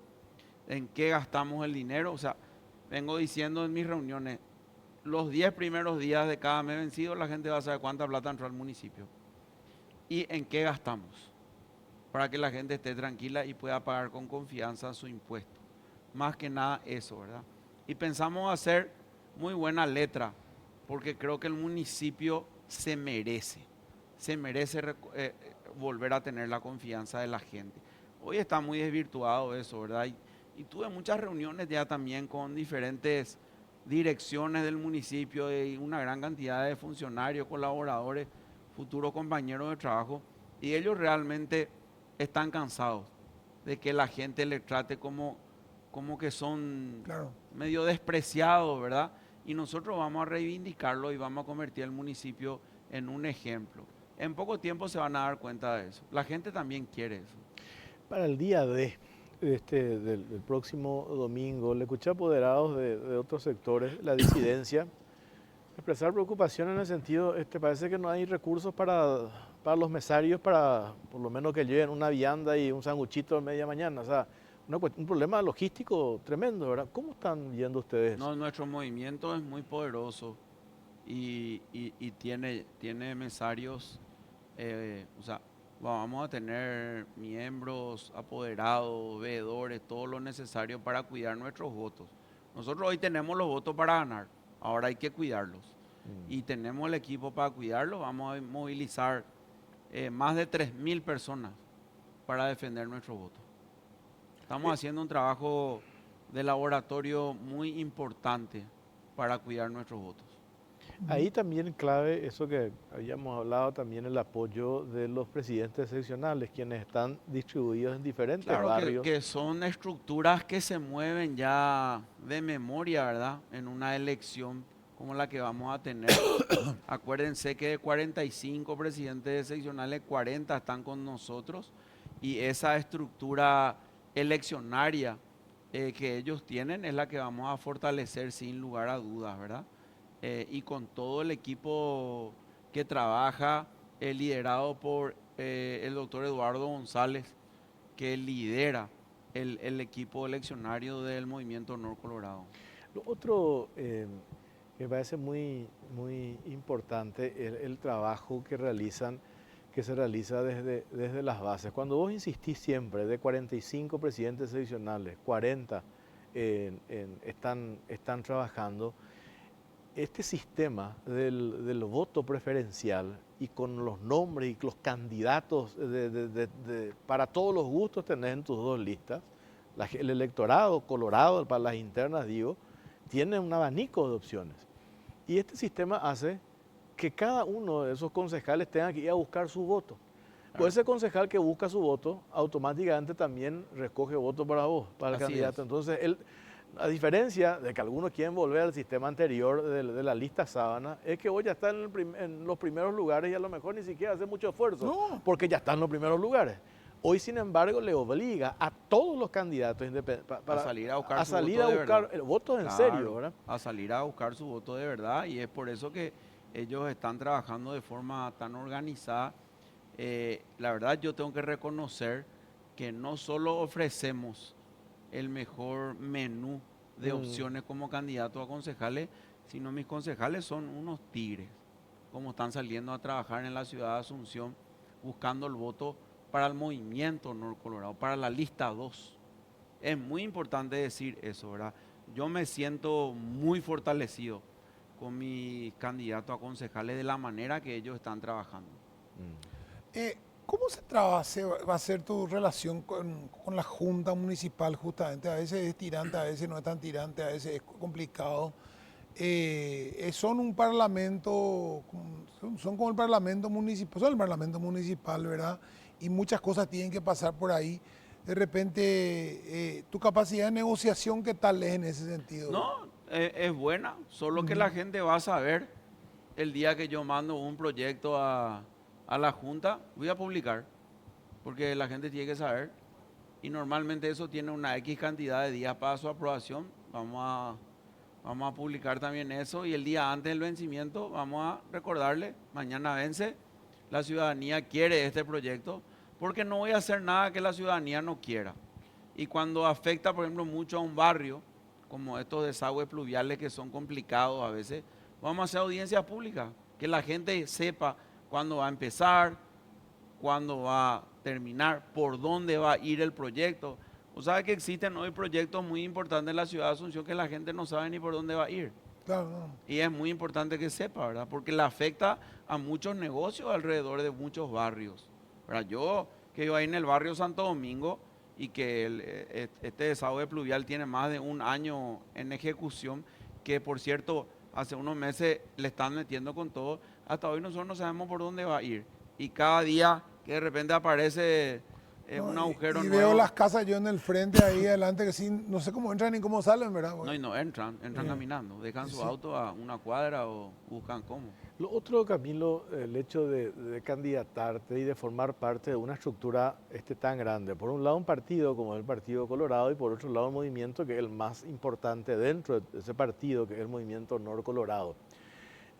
En qué gastamos el dinero, o sea, vengo diciendo en mis reuniones, los 10 primeros días de cada mes vencido, la gente va a saber cuánta plata entró al municipio. Y en qué gastamos, para que la gente esté tranquila y pueda pagar con confianza su impuesto. Más que nada eso, ¿verdad? Y pensamos hacer muy buena letra, porque creo que el municipio se merece volver a tener la confianza de la gente. Hoy está muy desvirtuado eso, ¿verdad? Y tuve muchas reuniones ya también con diferentes direcciones del municipio y una gran cantidad de funcionarios, colaboradores, futuros compañeros de trabajo, y ellos realmente están cansados de que la gente les trate como como que son Claro. medio despreciados, ¿verdad? Y nosotros vamos a reivindicarlo y vamos a convertir el municipio en un ejemplo. En poco tiempo se van a dar cuenta de eso. La gente también quiere eso. Para el día del próximo domingo, le escuché a apoderados de otros sectores, la disidencia, expresar preocupación en el sentido, parece que no hay recursos para los mesarios para por lo menos que lleven una vianda y un sanguchito a media mañana. O sea, un problema logístico tremendo, ¿verdad? ¿Cómo están viendo ustedes? No, nuestro movimiento es muy poderoso y tiene mesarios, o sea, vamos a tener miembros, apoderados, veedores, todo lo necesario para cuidar nuestros votos. Nosotros hoy tenemos los votos para ganar, ahora hay que cuidarlos. Y tenemos el equipo para cuidarlos, vamos a movilizar más de 3.000 personas para defender nuestros votos. Estamos haciendo un trabajo de laboratorio muy importante para cuidar nuestros votos. Ahí también clave eso que habíamos hablado, también el apoyo de los presidentes seccionales, quienes están distribuidos en diferentes Claro barrios. que son estructuras que se mueven ya de memoria, ¿verdad? En una elección como la que vamos a tener. Acuérdense que de 45 presidentes seccionales, 40 están con nosotros y esa estructura eleccionaria que ellos tienen es la que vamos a fortalecer sin lugar a dudas, ¿verdad? Y con todo el equipo que trabaja, liderado por el doctor Eduardo González, que lidera el equipo eleccionario del Movimiento Honor Colorado. Lo otro que me parece muy, muy importante es el trabajo que se realiza desde las bases. Cuando vos insistís siempre de 45 presidentes seccionales, 40 están trabajando, este sistema del voto preferencial y con los nombres y los candidatos para todos los gustos tenés en tus dos listas, el electorado colorado para las internas, digo, tiene un abanico de opciones. Y este sistema hace que cada uno de esos concejales tenga que ir a buscar su voto. Pues ese concejal que busca su voto, automáticamente también recoge votos para vos, para el Así candidato. es. Entonces, a diferencia de que algunos quieren volver al sistema anterior de la lista sábana, es que vos ya estás en los primeros lugares y a lo mejor ni siquiera hace mucho esfuerzo, No. porque ya están en los primeros lugares. Hoy, sin embargo, le obliga a todos los candidatos A salir a buscar a su salir voto a de buscar verdad. el voto en Claro, serio, ¿verdad? a salir a buscar su voto de verdad y es por eso que ellos están trabajando de forma tan organizada. La verdad yo tengo que reconocer que no solo ofrecemos el mejor menú de opciones como candidato a concejales, sino mis concejales son unos tigres, como están saliendo a trabajar en la ciudad de Asunción buscando el voto para el movimiento Honor Colorado, para la lista 2. Es muy importante decir eso, ¿verdad? Yo me siento muy fortalecido con mis candidatos a concejales de la manera que ellos están trabajando. ¿Cómo va a ser tu relación con la Junta Municipal justamente? A veces es tirante, a veces no es tan tirante, a veces es complicado. Son un parlamento, son como el parlamento municipal, son el parlamento municipal, ¿verdad? Y muchas cosas tienen que pasar por ahí. De repente, tu capacidad de negociación, ¿qué tal es en ese sentido? No, es buena, solo que la gente va a saber el día que yo mando un proyecto a la Junta, voy a publicar, porque la gente tiene que saber. Y normalmente eso tiene una X cantidad de días para su aprobación. Vamos a publicar también eso y el día antes del vencimiento vamos a recordarle, mañana vence, la ciudadanía quiere este proyecto, porque no voy a hacer nada que la ciudadanía no quiera. Y cuando afecta, por ejemplo, mucho a un barrio, como estos desagües pluviales que son complicados a veces, vamos a hacer audiencias públicas, que la gente sepa cuándo va a empezar, cuándo va a terminar, por dónde va a ir el proyecto. O sea que existen hoy proyectos muy importantes en la ciudad de Asunción que la gente no sabe ni por dónde va a ir. Claro, no. Y es muy importante que sepa, ¿verdad? Porque le afecta a muchos negocios alrededor de muchos barrios, ¿verdad? Yo que vivo ahí en el barrio Santo Domingo y que este desagüe pluvial tiene más de un año en ejecución, que por cierto, hace unos meses le están metiendo con todo, hasta hoy nosotros no sabemos por dónde va a ir. Y cada día que de repente aparece No, un agujero y nuevo. veo las casas yo en el frente ahí adelante que sí, no sé cómo entran ni cómo salen, ¿verdad? No, y no entran caminando, dejan su Sí. auto a una cuadra o buscan cómo. Lo otro, Camilo, el hecho de candidatarte y de formar parte de una estructura tan grande. Por un lado, un partido como el Partido Colorado y por otro lado, un movimiento que es el más importante dentro de ese partido, que es el Movimiento Honor Colorado.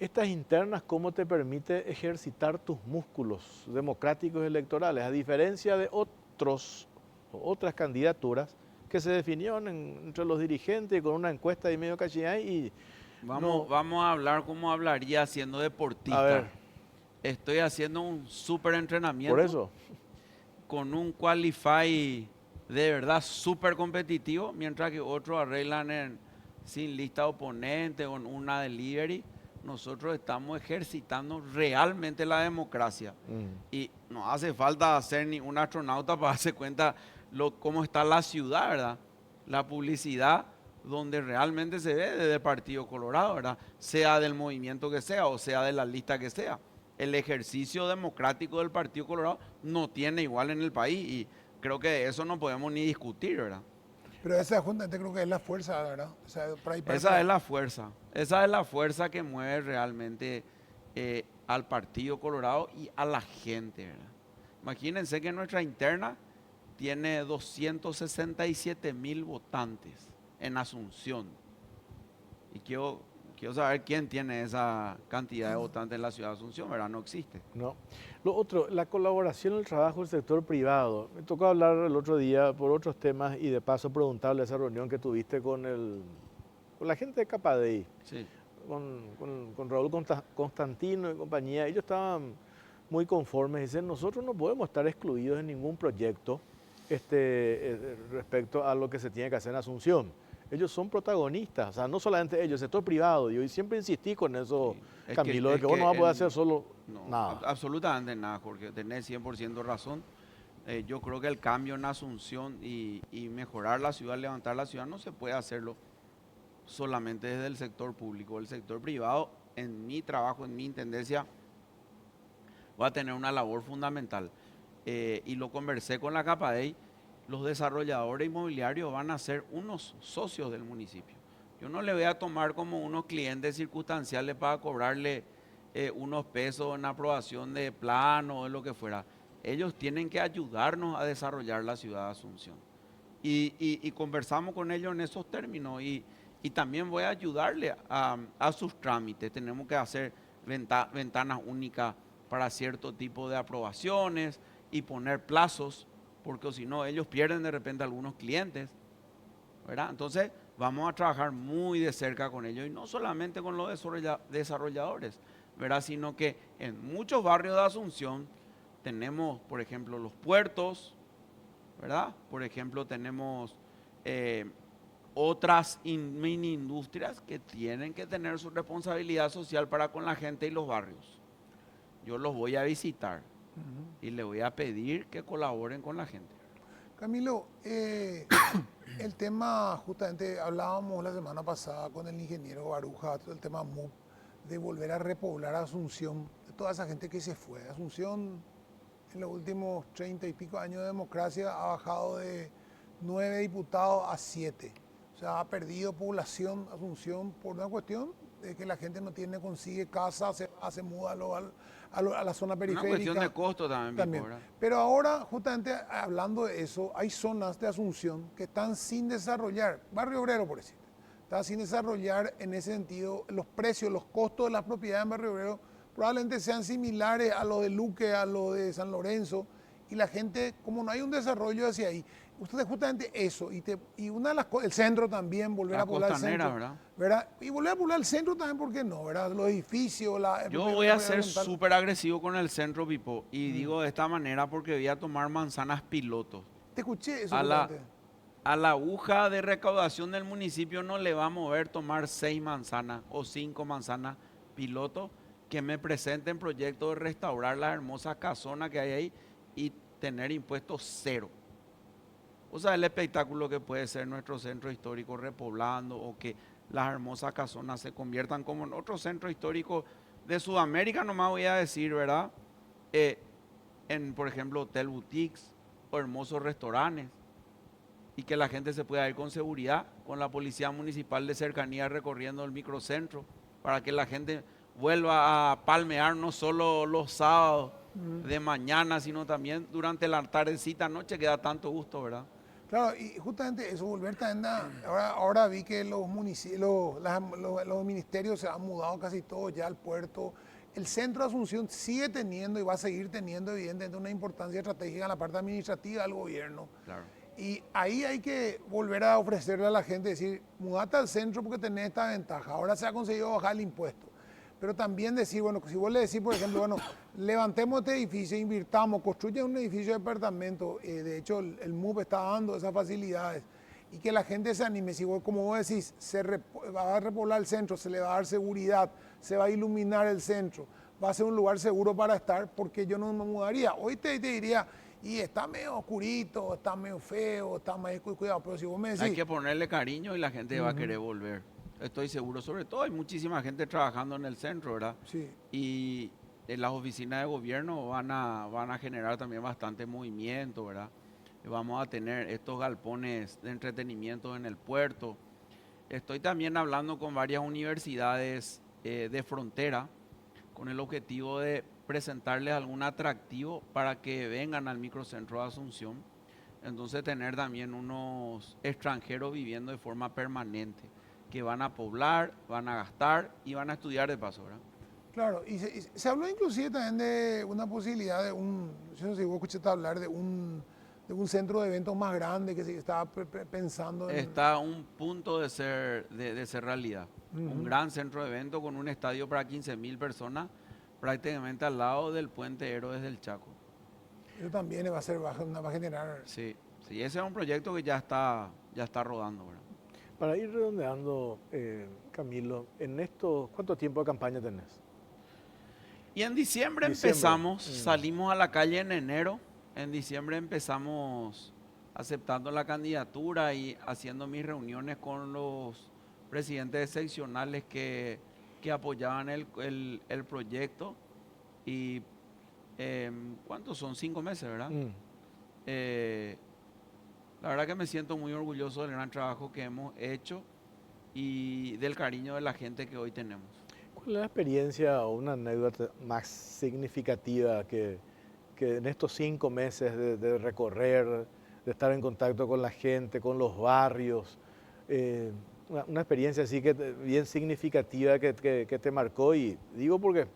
Estas internas, ¿cómo te permite ejercitar tus músculos democráticos electorales? A diferencia de otras candidaturas que se definieron entre los dirigentes con una encuesta de medio cachillán y no, Vamos a hablar como hablaría siendo a deportista. ver, Estoy haciendo un súper por entrenamiento eso, con un qualify de verdad súper competitivo, mientras que otros arreglan sin lista oponente o en una delivery. Nosotros estamos ejercitando realmente la democracia. Y no hace falta ser ni un astronauta para darse cuenta cómo está la ciudad, ¿verdad? La publicidad donde realmente se ve desde el Partido Colorado, ¿verdad? Sea del movimiento que sea o sea de la lista que sea. El ejercicio democrático del Partido Colorado no tiene igual en el país y creo que de eso no podemos ni discutir, ¿verdad? Pero esa justamente creo que es la fuerza, ¿verdad? O sea, por ahí Esa es la fuerza que mueve realmente al Partido Colorado y a la gente, ¿verdad? Imagínense que nuestra interna tiene 267,000 votantes en Asunción. Y quiero saber quién tiene esa cantidad de votantes en la ciudad de Asunción, ¿verdad? No existe. ¿no? Lo otro, la colaboración, el trabajo del sector privado. Me tocó hablar el otro día por otros temas y de paso preguntarle esa reunión que tuviste con la gente de Capadei, Sí. con Raúl Constantino y compañía. Ellos estaban muy conformes. Dicen, nosotros no podemos estar excluidos en ningún proyecto respecto a lo que se tiene que hacer en Asunción. Ellos son protagonistas, o sea, no solamente ellos, el sector privado. Y siempre insistí con eso, Es Camilo, que- de es que vos que no vas a poder el- hacer solo No, nada. absolutamente nada, Jorge. Tenés 100% razón. Yo creo que el cambio en Asunción y mejorar la ciudad, levantar la ciudad, no se puede hacerlo solamente desde el sector público. El sector privado, en mi trabajo, en mi intendencia, va a tener una labor fundamental. Y lo conversé con la Capadei, los desarrolladores inmobiliarios van a ser unos socios del municipio. Yo no le voy a tomar como unos clientes circunstanciales para cobrarle unos pesos en aprobación de plano o de lo que fuera. Ellos tienen que ayudarnos a desarrollar la ciudad de Asunción. Y conversamos con ellos en esos términos y también voy a ayudarle a sus trámites. Tenemos que hacer ventanas únicas para cierto tipo de aprobaciones y poner plazos, porque si no ellos pierden de repente algunos clientes, ¿verdad? Entonces vamos a trabajar muy de cerca con ellos y no solamente con los desarrolladores, ¿verdad? Sino que en muchos barrios de Asunción tenemos, por ejemplo, los puertos, ¿verdad? Por ejemplo, tenemos otras mini industrias que tienen que tener su responsabilidad social para con la gente y los barrios. Yo los voy a visitar y le voy a pedir que colaboren con la gente. Camilo, el tema, justamente hablábamos la semana pasada con el ingeniero Baruja, el tema MUP, de volver a repoblar Asunción, de toda esa gente que se fue. Asunción, en los últimos 30 y pico años de democracia, ha bajado de 9 diputados a 7. O sea, ha perdido población Asunción por una cuestión de que la gente no consigue casa, se muda a la zona periférica. Una cuestión de costo también. ¿Verdad? Pero ahora, justamente hablando de eso, hay zonas de Asunción que están sin desarrollar. Barrio Obrero, por decirlo, está sin desarrollar en ese sentido. Los precios, los costos de las propiedades en Barrio Obrero probablemente sean similares a los de Luque, a los de San Lorenzo. Y la gente, como no hay un desarrollo hacia ahí, ustedes justamente eso, y una de las cosas, el centro también, volver a poblar el centro, ¿verdad? Y volver a poblar el centro también, ¿por qué no? ¿Verdad? Los edificios, Yo voy a ser súper agresivo con el centro, Pipo, y digo de esta manera porque voy a tomar manzanas pilotos. Te escuché eso. A la aguja de recaudación del municipio no le va a mover tomar 6 manzanas o 5 manzanas pilotos que me presenten proyectos de restaurar las hermosas casonas que hay ahí y tener impuestos cero. O sea, el espectáculo que puede ser nuestro centro histórico repoblando o que las hermosas casonas se conviertan como en otro centro histórico de Sudamérica, nomás voy a decir, ¿verdad? Por ejemplo, Hotel Boutiques, hermosos restaurantes y que la gente se pueda ir con seguridad, con la policía municipal de cercanía recorriendo el microcentro, para que la gente vuelva a palmear no solo los sábados de mañana, sino también durante la tardecita noche, que da tanto gusto, ¿verdad? Claro, y justamente eso, volver también ahora vi que los los ministerios se han mudado casi todos ya al puerto. El centro de Asunción sigue teniendo y va a seguir teniendo evidentemente una importancia estratégica en la parte administrativa del gobierno. Claro. Y ahí hay que volver a ofrecerle a la gente, decir, mudate al centro porque tenés esta ventaja. Ahora se ha conseguido bajar el impuesto. Pero también decir, bueno, si vos le decís, por ejemplo, bueno, levantemos este edificio, invirtamos, construyan un edificio de departamento, de hecho el MUP está dando esas facilidades, y que la gente se anime, si vos, como vos decís, va a repoblar el centro, se le va a dar seguridad, se va a iluminar el centro, va a ser un lugar seguro para estar, porque yo no me mudaría. Hoy te diría, y está medio oscurito, está medio feo, está más cuidado, pero si vos me decís... Hay que ponerle cariño y la gente va a querer volver. Estoy seguro, sobre todo hay muchísima gente trabajando en el centro, ¿verdad? Sí. Y en las oficinas de gobierno van a generar también bastante movimiento, ¿verdad? Vamos a tener estos galpones de entretenimiento en el puerto. Estoy también hablando con varias universidades de frontera con el objetivo de presentarles algún atractivo para que vengan al microcentro de Asunción. Entonces tener también unos extranjeros viviendo de forma permanente, que van a poblar, van a gastar y van a estudiar de paso, ¿verdad? Claro, y se habló inclusive también de una posibilidad de yo no sé si vos escuchaste hablar de un centro de eventos más grande que se estaba pensando en... Está a un punto de ser realidad. Un gran centro de eventos con un estadio para 15.000 personas, prácticamente al lado del puente Héroes del Chaco. Eso también va a generar... Sí, ese es un proyecto que ya está rodando, ¿verdad? Para ir redondeando, Camilo, en esto, ¿cuánto tiempo de campaña tenés? Y en diciembre empezamos, salimos a la calle en enero. En diciembre empezamos aceptando la candidatura y haciendo mis reuniones con los presidentes seccionales que apoyaban el proyecto. Y ¿cuántos son? 5 meses, ¿verdad? La verdad que me siento muy orgulloso del gran trabajo que hemos hecho y del cariño de la gente que hoy tenemos. ¿Cuál es la experiencia o una anécdota más significativa que en estos 5 meses de recorrer, de estar en contacto con la gente, con los barrios, una experiencia así que bien significativa que te marcó? Y digo porque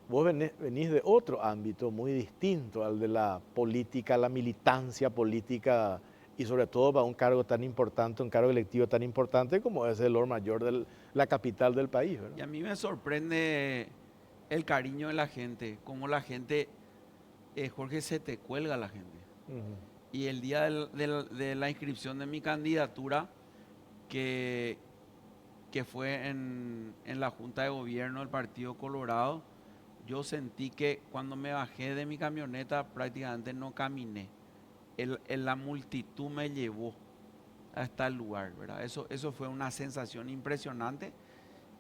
vos venís de otro ámbito muy distinto al de la política, la militancia política, y sobre todo para un cargo tan importante, un cargo electivo tan importante como es el Lord Mayor de la capital del país, ¿verdad? Y a mí me sorprende el cariño de la gente, cómo la gente, Jorge, se te cuelga la gente. Y el día de la inscripción de mi candidatura, que fue en la Junta de Gobierno del Partido Colorado, yo sentí que cuando me bajé de mi camioneta prácticamente no caminé. La multitud me llevó hasta el lugar, ¿verdad? Eso fue una sensación impresionante.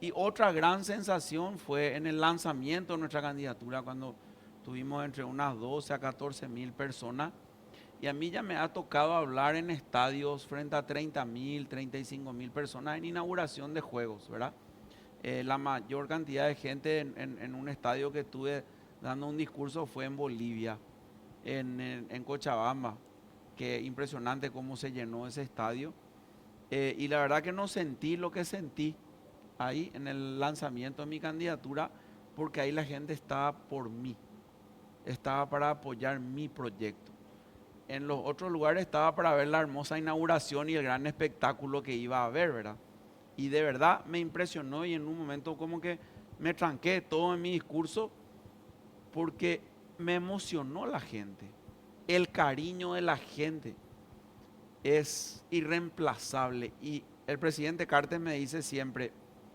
Y otra gran sensación fue en el lanzamiento de nuestra candidatura, cuando tuvimos entre unas 12 a 14.000 personas. Y a mí ya me ha tocado hablar en estadios frente a 30.000, 35.000 personas en inauguración de juegos, ¿verdad? La mayor cantidad de gente en un estadio que estuve dando un discurso fue en Bolivia, en Cochabamba, que impresionante cómo se llenó ese estadio. Y la verdad que no sentí lo que sentí ahí en el lanzamiento de mi candidatura, porque ahí la gente estaba por mí, estaba para apoyar mi proyecto. En los otros lugares estaba para ver la hermosa inauguración y el gran espectáculo que iba a haber, ¿verdad? Y de verdad me impresionó, y en un momento como que me tranqué todo en mi discurso porque me emocionó la gente. El cariño de la gente es irreemplazable. Y el presidente Carter me dice siempre: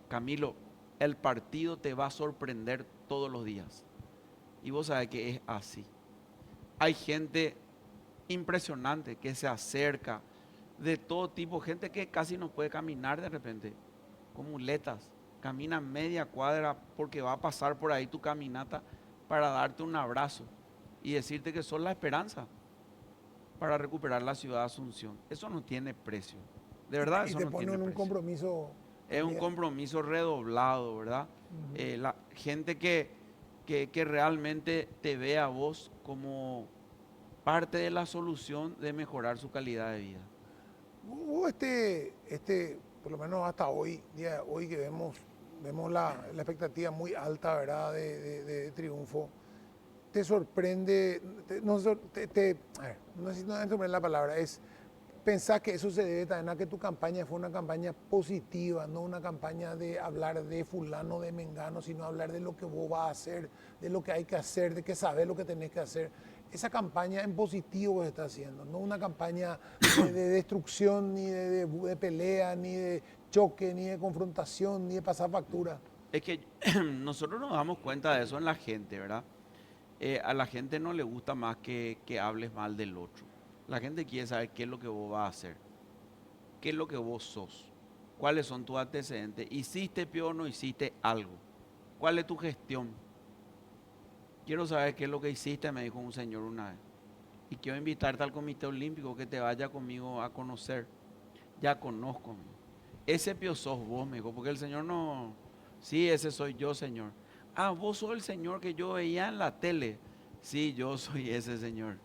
Camilo, el partido te va a sorprender todos los días. Y vos sabés que es así. Hay gente impresionante que se acerca, de todo tipo, gente que casi no puede caminar de repente, con muletas, camina media cuadra porque va a pasar por ahí tu caminata para darte un abrazo y decirte que sos la esperanza. para recuperar la ciudad de Asunción. Eso no tiene precio. De verdad, Y eso te no pone tiene en un precio. compromiso. Es un también. compromiso redoblado, ¿verdad? La gente que realmente te ve a vos como parte de la solución de mejorar su calidad de vida. Hubo por lo menos hasta hoy, día de hoy que vemos la expectativa muy alta, ¿verdad? De triunfo. ¿Te sorprende? A ver, no necesito entender la palabra, pensás que eso se debe también a que tu campaña fue una campaña positiva, no una campaña de hablar de fulano, de mengano, sino hablar de lo que vos vas a hacer, de lo que hay que hacer, de que sabes lo que tenés que hacer. Esa campaña en positivo vos estás haciendo, no una campaña de destrucción, ni de pelea, ni de choque, ni de confrontación, ni de pasar factura. Es que nosotros nos damos cuenta de eso en la gente, ¿verdad? A la gente no le gusta más que hables mal del otro. La gente quiere saber qué es lo que vos vas a hacer, qué es lo que vos sos, cuáles son tus antecedentes, hiciste peor o no hiciste algo, cuál es tu gestión. Quiero saber qué es lo que hiciste, me dijo un señor una vez. Y quiero invitarte al Comité Olímpico que te vaya conmigo a conocer. Ya conozco. Ese pio sos vos, me dijo, porque el señor no... Sí, ese soy yo, señor. Ah, vos sos el señor que yo veía en la tele. Sí, yo soy ese señor.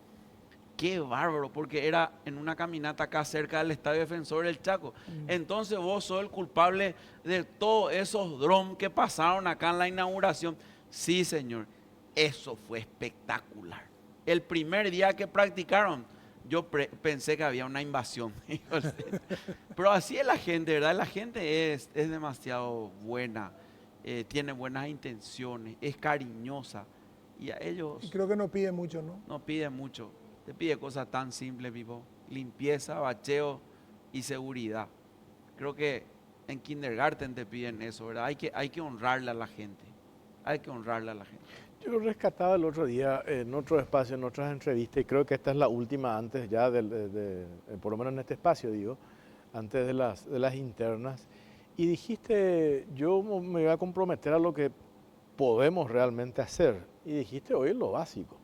Qué bárbaro, porque era en una caminata acá cerca del Estadio Defensor del Chaco. Entonces vos sos el culpable de todos esos drones que pasaron acá en la inauguración. Sí, señor, eso fue espectacular. El primer día que practicaron, yo pensé que había una invasión. Pero así es la gente, ¿verdad? La gente es demasiado buena, tiene buenas intenciones, es cariñosa. Y a ellos Y creo que no pide mucho, ¿no? no pide mucho. Te pide cosas tan simples, vivo. Limpieza, bacheo y seguridad. Creo que en kindergarten te piden eso, ¿verdad? Hay que honrarle a la gente. Hay que honrarle a la gente. Yo rescataba el otro día en otro espacio, en otras entrevistas, y creo que esta es la última antes ya, por lo menos en este espacio, digo, antes de las internas. Y dijiste, yo me voy a comprometer a lo que podemos realmente hacer. Y dijiste, hoy es lo básico.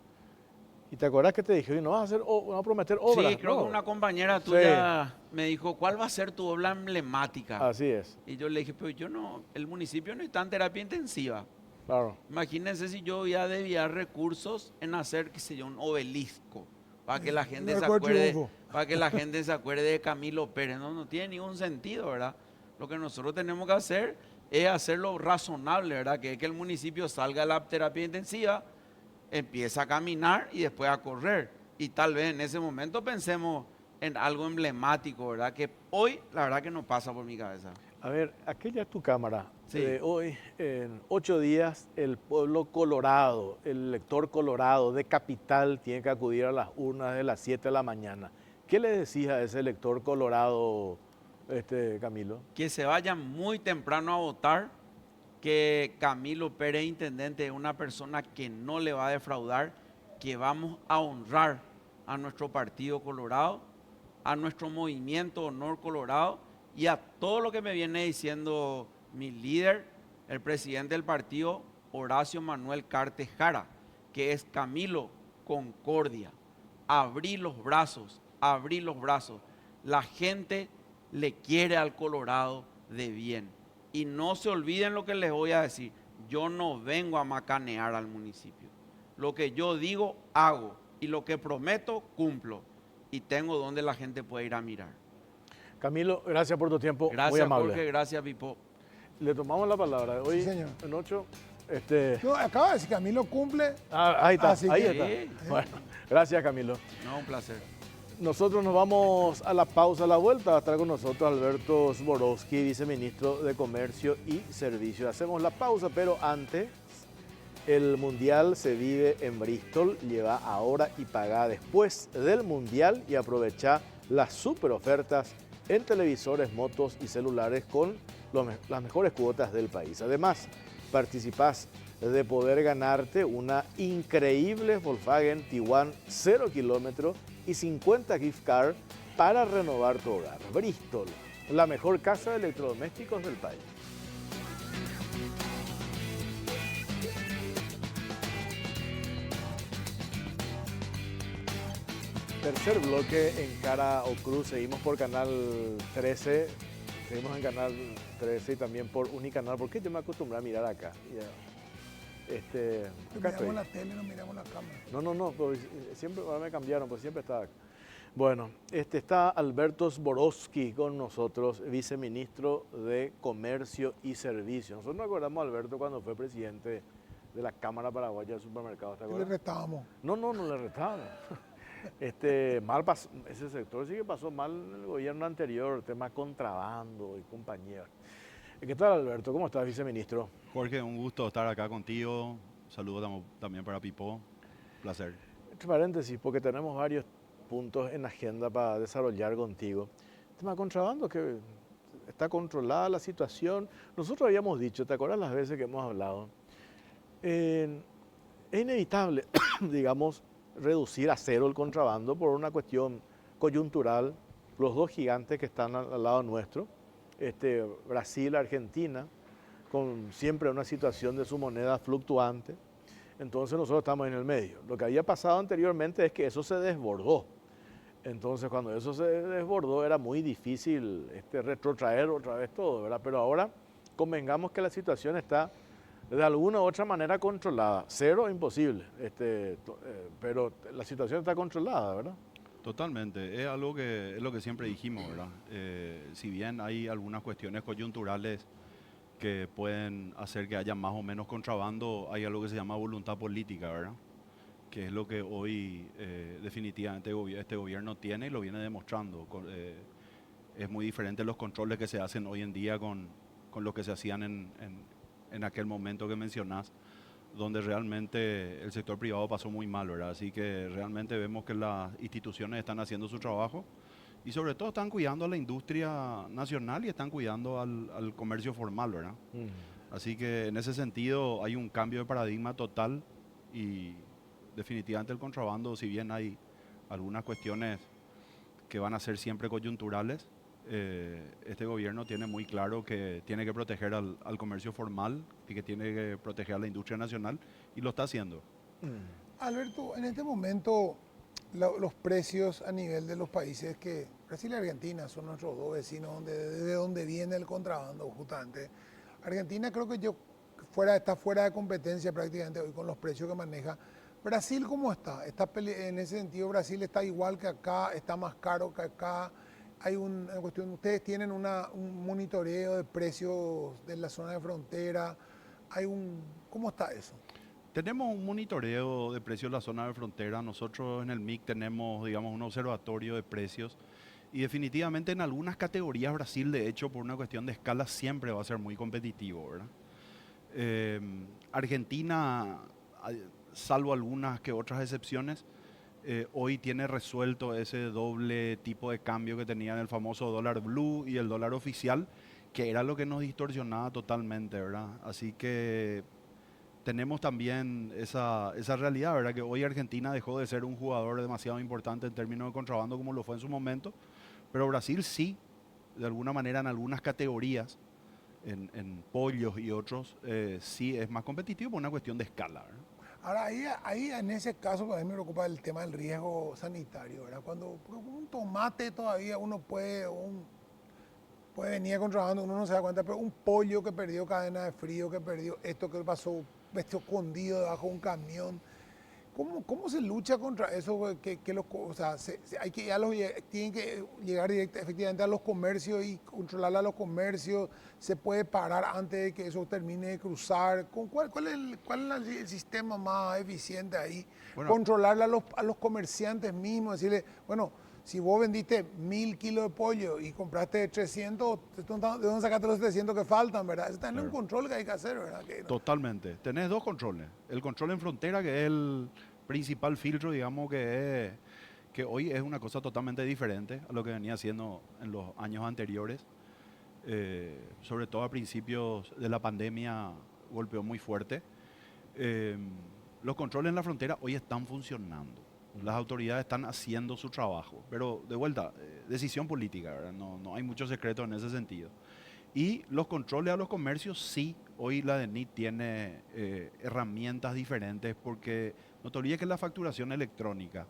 ¿Y te acuerdas que te dije, no vas a hacer, vas a prometer obras? Sí, creo No. que una compañera tuya me dijo, ¿cuál va a ser tu obra emblemática? Así es, Y yo le dije, pero yo no, el municipio no está en terapia intensiva. claro. Imagínense si yo voy a desviar recursos en hacer, qué sé yo, un obelisco, para que la gente se Arco de acuerde, Triunfo. para que la gente se acuerde de Camilo Pérez. No, no tiene ningún sentido, ¿verdad? Lo que nosotros tenemos que hacer es hacerlo razonable, ¿verdad? Que es que el municipio salga de la terapia intensiva, empieza a caminar y después a correr. Y tal vez en ese momento pensemos en algo emblemático, ¿verdad? Que hoy, la verdad que no pasa por mi cabeza. A ver, aquella es tu cámara. Sí. Hoy, en 8 días, el pueblo colorado, el elector colorado de Capital tiene que acudir a las urnas de las 7 de la mañana. ¿Qué le decís a ese elector colorado, Camilo? Que se vayan muy temprano a votar, que Camilo Pérez, intendente, es una persona que no le va a defraudar, que vamos a honrar a nuestro partido Colorado, a nuestro movimiento Honor Colorado y a todo lo que me viene diciendo mi líder, el presidente del partido, Horacio Manuel Cartes Jara, que es Camilo Concordia. Abrí los brazos, abrí los brazos. La gente le quiere al Colorado de bien. Y no se olviden lo que les voy a decir. Yo no vengo a macanear al municipio. Lo que yo digo, hago. Y lo que prometo, cumplo. Y tengo donde la gente puede ir a mirar. Camilo, gracias por tu tiempo, muy Gracias, amable. Jorge. Gracias, Pipo. Le tomamos la palabra. Hoy, Sí, señor. en 8, No, acaba de decir que Camilo cumple. ahí está, Así ahí que- está. Bueno, gracias, Camilo. No, un placer. Nosotros nos vamos a la pausa, a la vuelta. Va a estar con nosotros Alberto Zborowski, viceministro de Comercio y Servicios. Hacemos la pausa, pero antes, el Mundial se vive en Bristol. Lleva ahora y paga después del Mundial y aprovecha las super ofertas en televisores, motos y celulares con las mejores cuotas del país. Además, participás de poder ganarte una increíble Volkswagen Tiguan 0 kilómetros y 50 gift card para renovar tu hogar. Bristol, la mejor casa de electrodomésticos del país. Tercer bloque en Cara o Cruz. Seguimos por Canal 13. Seguimos en Canal 13 y también por Unicanal. ¿Por qué yo me acostumbré a mirar acá? Acá estoy. Miramos la tele, no miramos la cámara. No, pues, siempre ahora me cambiaron, pues siempre estaba acá. Bueno, está Alberto Zborowski con nosotros, viceministro de Comercio y Servicios. Nosotros nos acordamos, Alberto, cuando fue presidente de la Cámara Paraguaya de Supermercados. ¿Te ¿Qué le acuerdas? restábamos? No le restábamos. Mal pasó, ese sector sí que pasó mal en el gobierno anterior, tema contrabando y compañía. ¿Qué tal, Alberto? ¿Cómo estás, viceministro? Jorge, un gusto estar acá contigo. Saludos también para Pipo. Placer. Entre paréntesis, porque tenemos varios puntos en agenda para desarrollar contigo. El tema de contrabando, que está controlada la situación. Nosotros habíamos dicho, ¿te acuerdas las veces que hemos hablado? Es inevitable, digamos, reducir a cero el contrabando por una cuestión coyuntural. Los dos gigantes que están al lado nuestro, Brasil, Argentina, con siempre una situación de su moneda fluctuante. Entonces nosotros estamos en el medio. Lo que había pasado anteriormente es que eso se desbordó. Entonces cuando eso se desbordó era muy difícil retrotraer otra vez todo, ¿verdad? Pero ahora convengamos que la situación está de alguna u otra manera controlada. Cero, imposible, pero la situación está controlada, ¿verdad? Totalmente. Es algo que es lo que siempre dijimos, ¿verdad? Si bien hay algunas cuestiones coyunturales que pueden hacer que haya más o menos contrabando, hay algo que se llama voluntad política, ¿verdad? Que es lo que hoy definitivamente este gobierno tiene y lo viene demostrando. Es muy diferente los controles que se hacen hoy en día con lo que se hacían en aquel momento que mencionás, donde realmente el sector privado pasó muy mal, ¿verdad? Así que realmente vemos que las instituciones están haciendo su trabajo y sobre todo están cuidando a la industria nacional y están cuidando al comercio formal, ¿verdad? Así que en ese sentido hay un cambio de paradigma total y definitivamente el contrabando, si bien hay algunas cuestiones que van a ser siempre coyunturales, este gobierno tiene muy claro que tiene que proteger al comercio formal y que tiene que proteger a la industria nacional y lo está haciendo. Alberto, en este momento los precios a nivel de los países que Brasil y Argentina son nuestros dos vecinos, de donde viene el contrabando justamente. Argentina creo que está fuera de competencia prácticamente hoy con los precios que maneja. Brasil, ¿cómo está? En ese sentido, Brasil está igual que acá, está más caro que acá. Hay una cuestión, ustedes tienen un monitoreo de precios de la zona de frontera. ¿Cómo está eso? Tenemos un monitoreo de precios en la zona de frontera. Nosotros en el MIC tenemos, digamos, un observatorio de precios. Y definitivamente en algunas categorías Brasil, de hecho, por una cuestión de escala, siempre va a ser muy competitivo, ¿verdad? Argentina, salvo algunas que otras excepciones, hoy tiene resuelto ese doble tipo de cambio que tenía en el famoso dólar blue y el dólar oficial, que era lo que nos distorsionaba totalmente, ¿verdad? Así que tenemos también esa realidad, ¿verdad? Que hoy Argentina dejó de ser un jugador demasiado importante en términos de contrabando como lo fue en su momento, pero Brasil sí, de alguna manera en algunas categorías, en pollos y otros, sí es más competitivo por una cuestión de escala, ¿verdad? Ahora, ahí en ese caso, a mí me preocupa el tema del riesgo sanitario, ¿verdad? Porque un tomate todavía uno puede venir contrabando, uno no se da cuenta, pero un pollo que perdió cadena de frío, que perdió esto que pasó, escondido debajo de un camión. ¿Cómo se lucha contra eso? Tienen que llegar efectivamente a los comercios y controlar a los comercios. Se puede parar antes de que eso termine de cruzar. ¿Cuál es el sistema más eficiente ahí? Bueno, Controlar a los comerciantes mismos, decirle, bueno, si vos vendiste 1000 kilos de pollo y compraste 300, ¿de dónde sacaste los 700 que faltan, verdad? Eso también es un control que hay que hacer, ¿verdad? Totalmente. Tenés dos controles. El control en frontera, que es el principal filtro, digamos, que hoy es una cosa totalmente diferente a lo que venía haciendo en los años anteriores. Sobre todo a principios de la pandemia golpeó muy fuerte. Los controles en la frontera hoy están funcionando. Las autoridades están haciendo su trabajo, pero de vuelta, decisión política, ¿verdad? No hay mucho secreto en ese sentido. Y los controles a los comercios, sí, hoy la DENIT tiene herramientas diferentes porque no te olvides que la facturación electrónica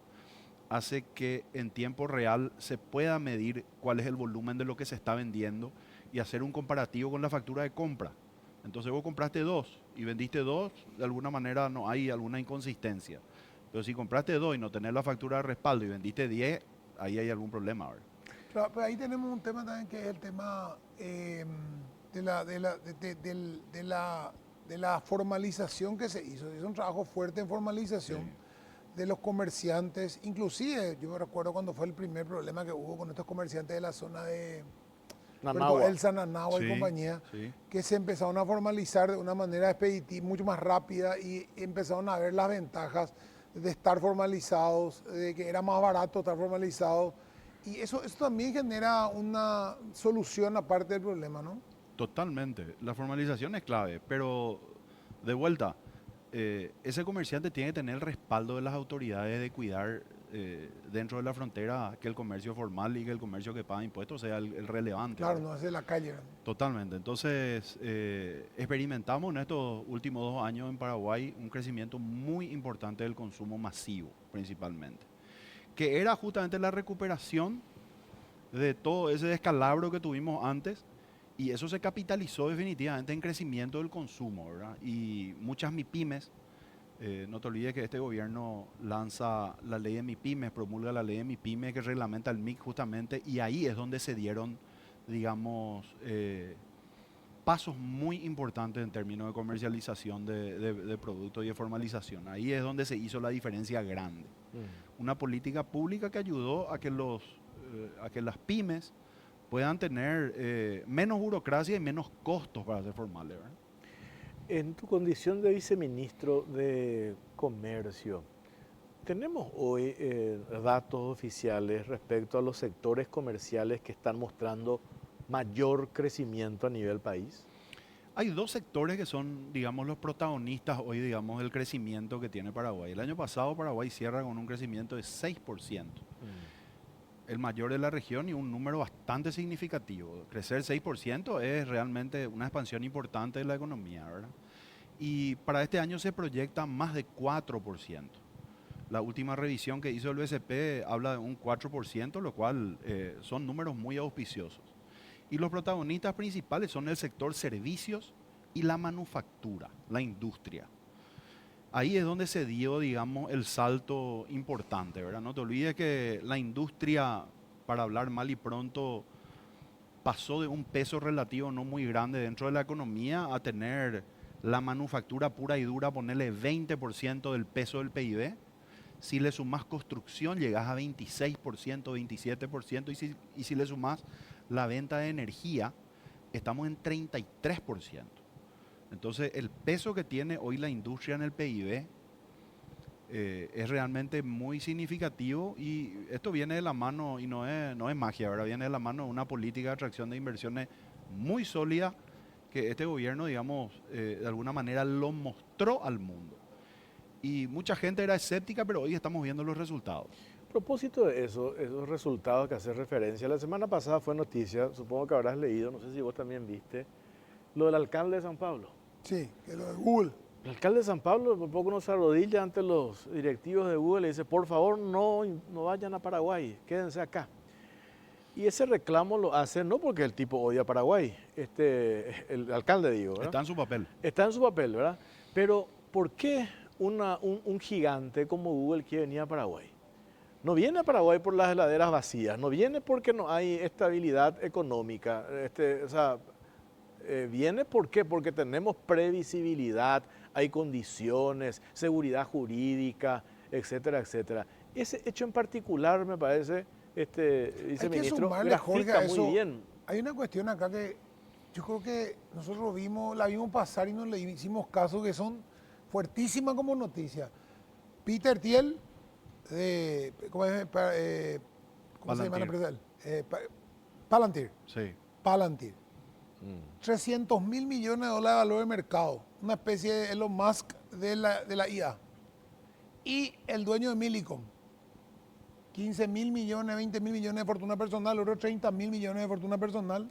hace que en tiempo real se pueda medir cuál es el volumen de lo que se está vendiendo y hacer un comparativo con la factura de compra. Entonces vos compraste 2 y vendiste 2, de alguna manera no hay alguna inconsistencia. Pero si compraste 2 y no tenés la factura de respaldo y vendiste 10, ahí hay algún problema ahora. Claro, pero ahí tenemos un tema también que es el tema de la formalización que se hizo. Es un trabajo fuerte en formalización de los comerciantes. Inclusive, yo me recuerdo cuando fue el primer problema que hubo con estos comerciantes de la zona de Nanagua. El Sananagua y compañía, que se empezaron a formalizar de una manera expeditiva, mucho más rápida, y empezaron a ver las ventajas de estar formalizados, de que era más barato estar formalizado. Y eso también genera una solución aparte del problema, ¿no? Totalmente. La formalización es clave, pero de vuelta, ese comerciante tiene que tener el respaldo de las autoridades de cuidar dentro de la frontera que el comercio formal y que el comercio que paga impuestos sea el relevante. Claro, ¿verdad? no es de la calle. Totalmente. Entonces, experimentamos en estos últimos 2 años en Paraguay un crecimiento muy importante del consumo masivo, principalmente, que era justamente la recuperación de todo ese descalabro que tuvimos antes, y eso se capitalizó definitivamente en crecimiento del consumo, ¿verdad? Y muchas MIPYMES, no te olvides que este gobierno lanza la ley de MIPYMES, promulga la ley de MIPYMES que reglamenta el MIC justamente, y ahí es donde se dieron, digamos, pasos muy importantes en términos de comercialización de productos y de formalización. Ahí es donde se hizo la diferencia grande. Una política pública que ayudó a que las pymes puedan tener menos burocracia y menos costos para ser formales, ¿verdad? En tu condición de viceministro de Comercio, ¿tenemos hoy datos oficiales respecto a los sectores comerciales que están mostrando mayor crecimiento a nivel país? Hay 2 sectores que son, digamos, los protagonistas hoy, digamos, del crecimiento que tiene Paraguay. El año pasado Paraguay cierra con un crecimiento de 6%. El mayor de la región y un número bastante significativo. Crecer 6% es realmente una expansión importante de la economía, ¿verdad? Y para este año se proyecta más de 4%. La última revisión que hizo el BCP habla de un 4%, lo cual son números muy auspiciosos. Y los protagonistas principales son el sector servicios y la manufactura, la industria. Ahí es donde se dio, digamos, el salto importante, ¿verdad? No te olvides que la industria, para hablar mal y pronto, pasó de un peso relativo no muy grande dentro de la economía a tener la manufactura pura y dura, ponerle 20% del peso del PIB. Si le sumas construcción, llegas a 26%, 27%, y si le sumas la venta de energía, estamos en 33%. Entonces, el peso que tiene hoy la industria en el PIB es realmente muy significativo, y esto viene de la mano, y no es magia, ¿verdad? Viene de la mano de una política de atracción de inversiones muy sólida que este gobierno, digamos, de alguna manera lo mostró al mundo. Y mucha gente era escéptica, pero hoy estamos viendo los resultados. A propósito de eso, esos resultados que hace referencia, la semana pasada fue noticia, supongo que habrás leído, no sé si vos también viste, lo del alcalde de San Pablo. Sí, que lo de Google. El alcalde de San Pablo por poco no se arrodilla ante los directivos de Google y dice, por favor no vayan a Paraguay, quédense acá. Y ese reclamo lo hace no porque el tipo odia a Paraguay, el alcalde digo, ¿verdad? Está en su papel. Está en su papel, ¿verdad? Pero ¿por qué un gigante como Google quiere venir a Paraguay? No viene a Paraguay por las heladeras vacías, no viene porque no hay estabilidad económica, viene ¿por qué? Porque tenemos previsibilidad, hay condiciones, seguridad jurídica, etcétera, etcétera. Ese hecho en particular me parece, viceministro, hay que sumarle, Jorge, a eso. Muy bien. Hay una cuestión acá que yo creo que nosotros la vimos pasar y no le hicimos caso, que son fuertísimas como noticias. Peter Thiel, ¿cómo se llama la empresa? Palantir. Sí. Palantir. 300 mil millones de dólares de valor de mercado. Una especie de Elon Musk de la IA. Y el dueño de Millicom. 15 mil millones, 20 mil millones de fortuna personal, otros 30 mil millones de fortuna personal.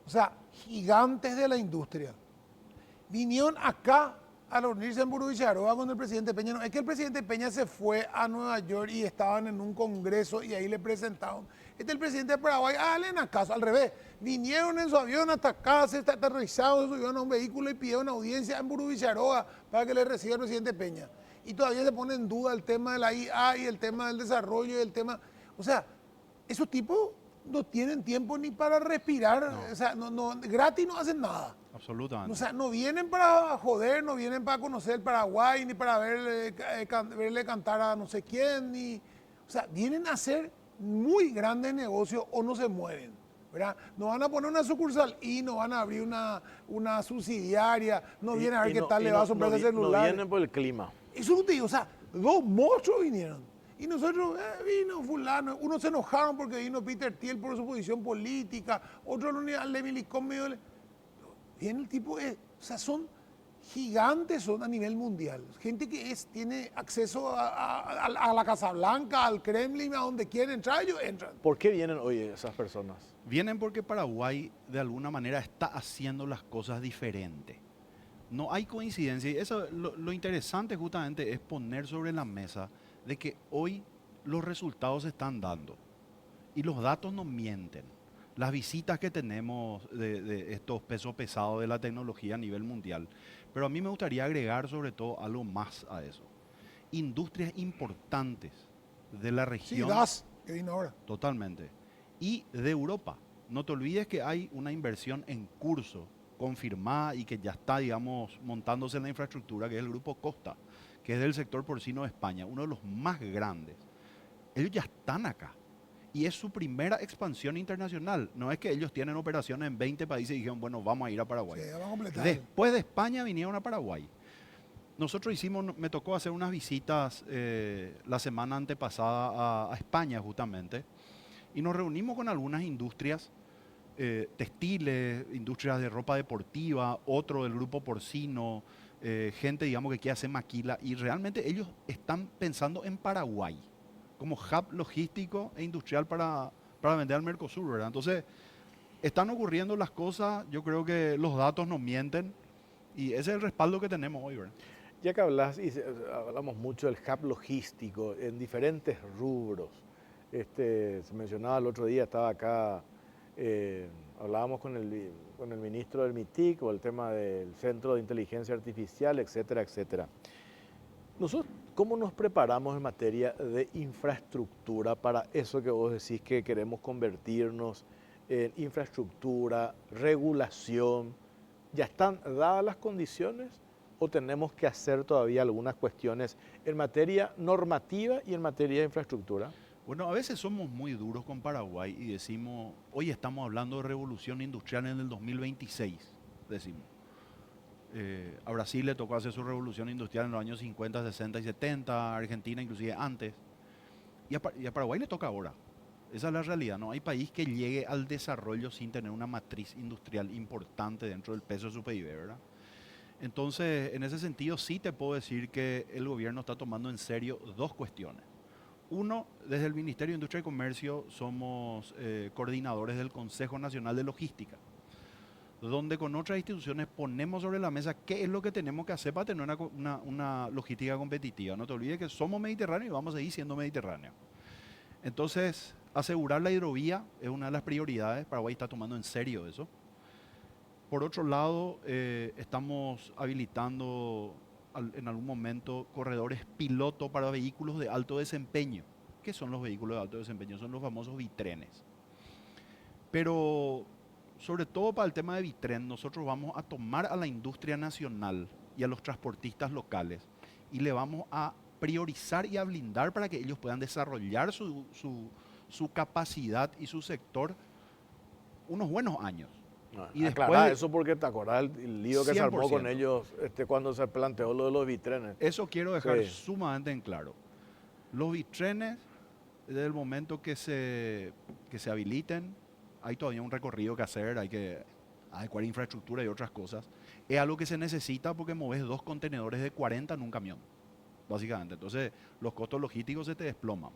O sea, gigantes de la industria. Vinieron acá al reunirse en Burubicharoa con el presidente Peña, no, es que el presidente Peña se fue a Nueva York y estaban en un congreso y ahí le presentaron. El presidente de Paraguay, le dan caso, al revés, vinieron en su avión hasta acá, se aterrizaron, se subieron a un vehículo y pidieron audiencia en Burubicharoa para que le reciba el presidente Peña. Y todavía se pone en duda el tema de la IA y el tema del desarrollo y el tema, o sea, esos tipos no tienen tiempo ni para respirar, No. o sea, gratis no hacen nada. Absolutamente. O sea, no vienen para joder, no vienen para conocer el Paraguay, ni para verle cantar a no sé quién, ni, o sea, vienen a hacer muy grandes negocios o no se mueven, ¿verdad? No van a poner una sucursal y no van a abrir una subsidiaria, no vienen a ver qué tal le va a su empresa celular. No vienen por el clima. Eso es un tío, o sea, dos monstruos vinieron. Y nosotros, vino fulano, unos se enojaron porque vino Peter Thiel por su posición política, otro le milicó medio... Viene el tipo, o sea, son gigantes, son a nivel mundial. Gente que tiene acceso a la Casa Blanca, al Kremlin, a donde quieren entrar, ellos entran. ¿Por qué vienen hoy esas personas? Vienen porque Paraguay de alguna manera está haciendo las cosas diferentes. No hay coincidencia. Y eso, lo interesante justamente es poner sobre la mesa de que hoy los resultados se están dando y los datos no mienten. Las visitas que tenemos de estos pesos pesados de la tecnología a nivel mundial. Pero a mí me gustaría agregar sobre todo algo más a eso. Industrias importantes de la Sí, región. DAS, que vino ahora. Totalmente. Y de Europa. No te olvides que hay una inversión en curso confirmada y que ya está, digamos, montándose en la infraestructura, que es el Grupo Costa, que es del sector porcino de España, uno de los más grandes. Ellos ya están acá. Y es su primera expansión internacional. No es que ellos tienen operaciones en 20 países y dijeron, bueno, vamos a ir a Paraguay. Sí, vamos a completar. Después de España vinieron a Paraguay. Nosotros me tocó hacer unas visitas la semana antepasada a España justamente, y nos reunimos con algunas industrias textiles, industrias de ropa deportiva, otro del grupo porcino, gente, digamos, que quiere hacer maquila, y realmente ellos están pensando en Paraguay como hub logístico e industrial para vender al Mercosur, ¿verdad? Entonces, están ocurriendo las cosas, yo creo que los datos no mienten, y ese es el respaldo que tenemos hoy, ¿verdad? Ya que hablamos mucho del hub logístico en diferentes rubros. Se mencionaba el otro día, estaba acá, hablábamos con el ministro del MITIC o el tema del Centro de Inteligencia Artificial, etcétera, etcétera. Nosotros, ¿cómo nos preparamos en materia de infraestructura para eso que vos decís que queremos convertirnos en infraestructura, regulación? ¿Ya están dadas las condiciones o tenemos que hacer todavía algunas cuestiones en materia normativa y en materia de infraestructura? Bueno, a veces somos muy duros con Paraguay y decimos, hoy estamos hablando de revolución industrial en el 2026, decimos. A Brasil le tocó hacer su revolución industrial en los años 50, 60 y 70, a Argentina inclusive antes, y a Paraguay le toca ahora. Esa es la realidad, no hay país que llegue al desarrollo sin tener una matriz industrial importante dentro del peso de su PIB, ¿verdad? Entonces, en ese sentido sí te puedo decir que el gobierno está tomando en serio dos cuestiones. Uno, desde el Ministerio de Industria y Comercio somos coordinadores del Consejo Nacional de Logística, donde con otras instituciones ponemos sobre la mesa qué es lo que tenemos que hacer para tener una logística competitiva. No te olvides que somos mediterráneos y vamos a seguir siendo mediterráneos. Entonces, asegurar la hidrovía es una de las prioridades. Paraguay está tomando en serio eso. Por otro lado, estamos habilitando en algún momento corredores piloto para vehículos de alto desempeño. ¿Qué son los vehículos de alto desempeño? Son los famosos bitrenes. Pero sobre todo para el tema de bitren, nosotros vamos a tomar a la industria nacional y a los transportistas locales y le vamos a priorizar y a blindar para que ellos puedan desarrollar su capacidad y su sector unos buenos años. Y después eso porque te acordás el lío que se armó con 100%. ellos cuando se planteó lo de los bitrenes. Eso quiero dejar Sí. sumamente en claro. Los bitrenes, desde el momento que se habiliten, hay todavía un recorrido que hacer, hay que adecuar infraestructura y otras cosas. Es algo que se necesita porque moves 2 contenedores de 40 en un camión, básicamente. Entonces, los costos logísticos se te desploman.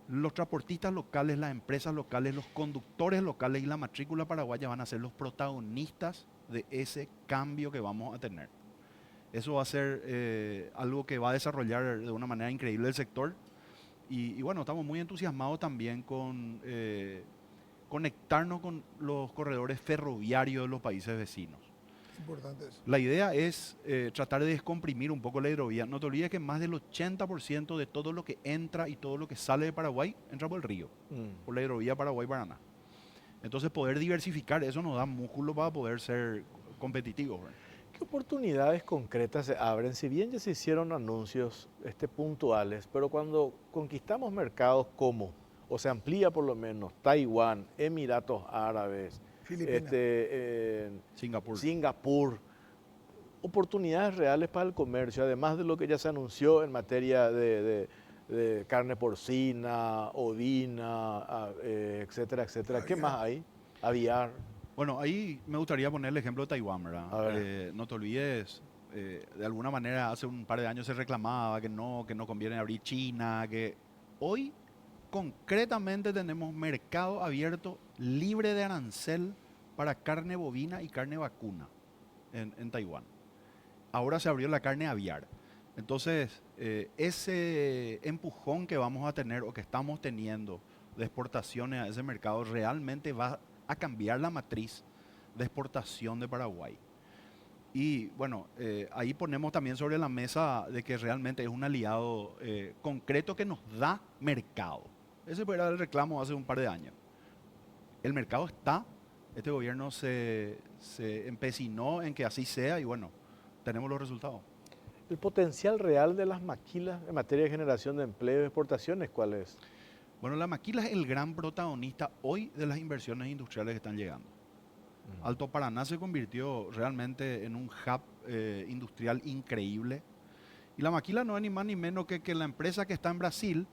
Los transportistas locales, las empresas locales, los conductores locales y la matrícula paraguaya van a ser los protagonistas de ese cambio que vamos a tener. Eso va a ser algo que va a desarrollar de una manera increíble el sector. Y bueno, estamos muy entusiasmados también con conectarnos con los corredores ferroviarios de los países vecinos. Importante eso. La idea es tratar de descomprimir un poco la hidrovía. No te olvides que más del 80% de todo lo que entra y todo lo que sale de Paraguay entra por el río, por la hidrovía Paraguay-Paraná. Entonces poder diversificar eso nos da músculo para poder ser competitivos, ¿verdad? ¿Qué oportunidades concretas se abren? Si bien ya se hicieron anuncios puntuales, pero cuando conquistamos mercados como, o se amplía por lo menos, Taiwán, Emiratos Árabes, Filipinas. Singapur. Singapur, oportunidades reales para el comercio, además de lo que ya se anunció en materia de carne porcina, ovina, etcétera, etcétera. ¿Qué más hay? Aviar. Bueno, ahí me gustaría poner el ejemplo de Taiwán, A ¿verdad? ver. No te olvides, de alguna manera hace un par de años se reclamaba que no conviene abrir China, que hoy concretamente tenemos mercado abierto libre de arancel para carne bovina y carne vacuna en Taiwán. Ahora se abrió la carne aviar. Entonces, ese empujón que vamos a tener o que estamos teniendo de exportaciones a ese mercado realmente va a cambiar la matriz de exportación de Paraguay. Y bueno, ahí ponemos también sobre la mesa de que realmente es un aliado concreto que nos da mercado. Ese era el reclamo hace un par de años. El mercado está, este gobierno se empecinó en que así sea y bueno, tenemos los resultados. ¿El potencial real de las maquilas en materia de generación de empleo y exportaciones cuál es? Bueno, la maquila es el gran protagonista hoy de las inversiones industriales que están llegando. Alto Paraná se convirtió realmente en un hub industrial increíble. Y la maquila no es ni más ni menos que la empresa que está en Brasil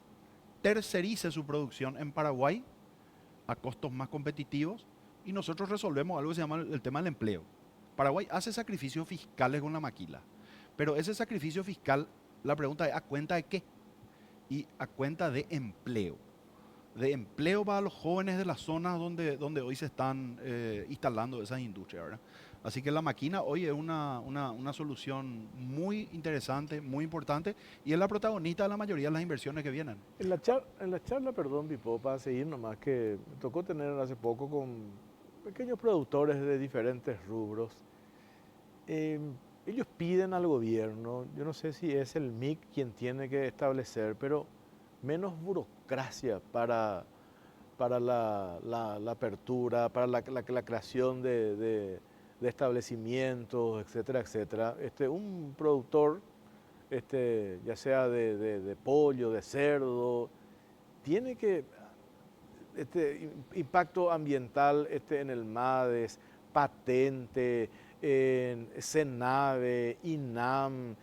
tercerice su producción en Paraguay a costos más competitivos y nosotros resolvemos algo que se llama el tema del empleo. Paraguay hace sacrificios fiscales con la maquila, pero ese sacrificio fiscal, la pregunta es ¿a cuenta de qué? Y a cuenta de empleo para los jóvenes de las zonas donde hoy se están instalando esas industrias, ¿verdad? Así que la máquina hoy es una solución muy interesante, muy importante y es la protagonista de la mayoría de las inversiones que vienen. En la charla, perdón, Pipo, para seguir nomás, que me tocó tener hace poco con pequeños productores de diferentes rubros. Ellos piden al gobierno, yo no sé si es el MIC quien tiene que establecer, pero menos burocracia para la apertura, para la creación de establecimientos, etcétera, etcétera. Un productor, ya sea de pollo, de cerdo, tiene que, impacto ambiental en el MADES, patente, en CENAVE, INAM,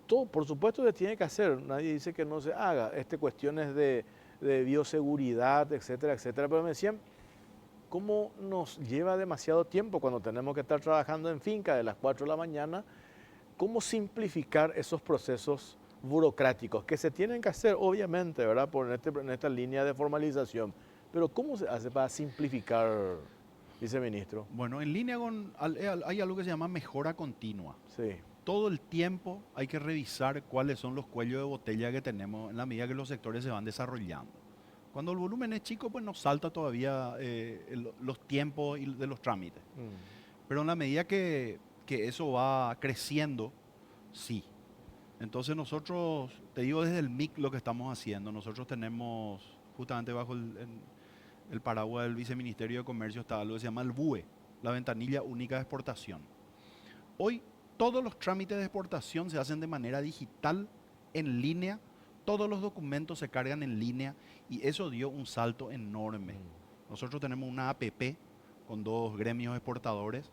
todo, por supuesto se tiene que hacer, nadie dice que no se haga, cuestiones de bioseguridad, etcétera, etcétera, pero me decían, ¿cómo nos lleva demasiado tiempo cuando tenemos que estar trabajando en finca de las 4 de la mañana? ¿Cómo simplificar esos procesos burocráticos que se tienen que hacer, obviamente, ¿verdad? En esta línea de formalización? Pero ¿cómo se hace para simplificar, viceministro? Bueno, en línea hay algo que se llama mejora continua. Sí. Todo el tiempo hay que revisar cuáles son los cuellos de botella que tenemos en la medida que los sectores se van desarrollando. Cuando el volumen es chico, pues nos salta todavía los tiempos de los trámites. Pero en la medida que eso va creciendo, sí. Entonces nosotros, te digo desde el MIC lo que estamos haciendo. Nosotros tenemos, justamente bajo el paraguas del Viceministerio de Comercio, está algo que se llama el BUE, la Ventanilla Única de Exportación. Hoy todos los trámites de exportación se hacen de manera digital, en línea, todos los documentos se cargan en línea y eso dio un salto enorme. Nosotros tenemos una APP con 2 gremios exportadores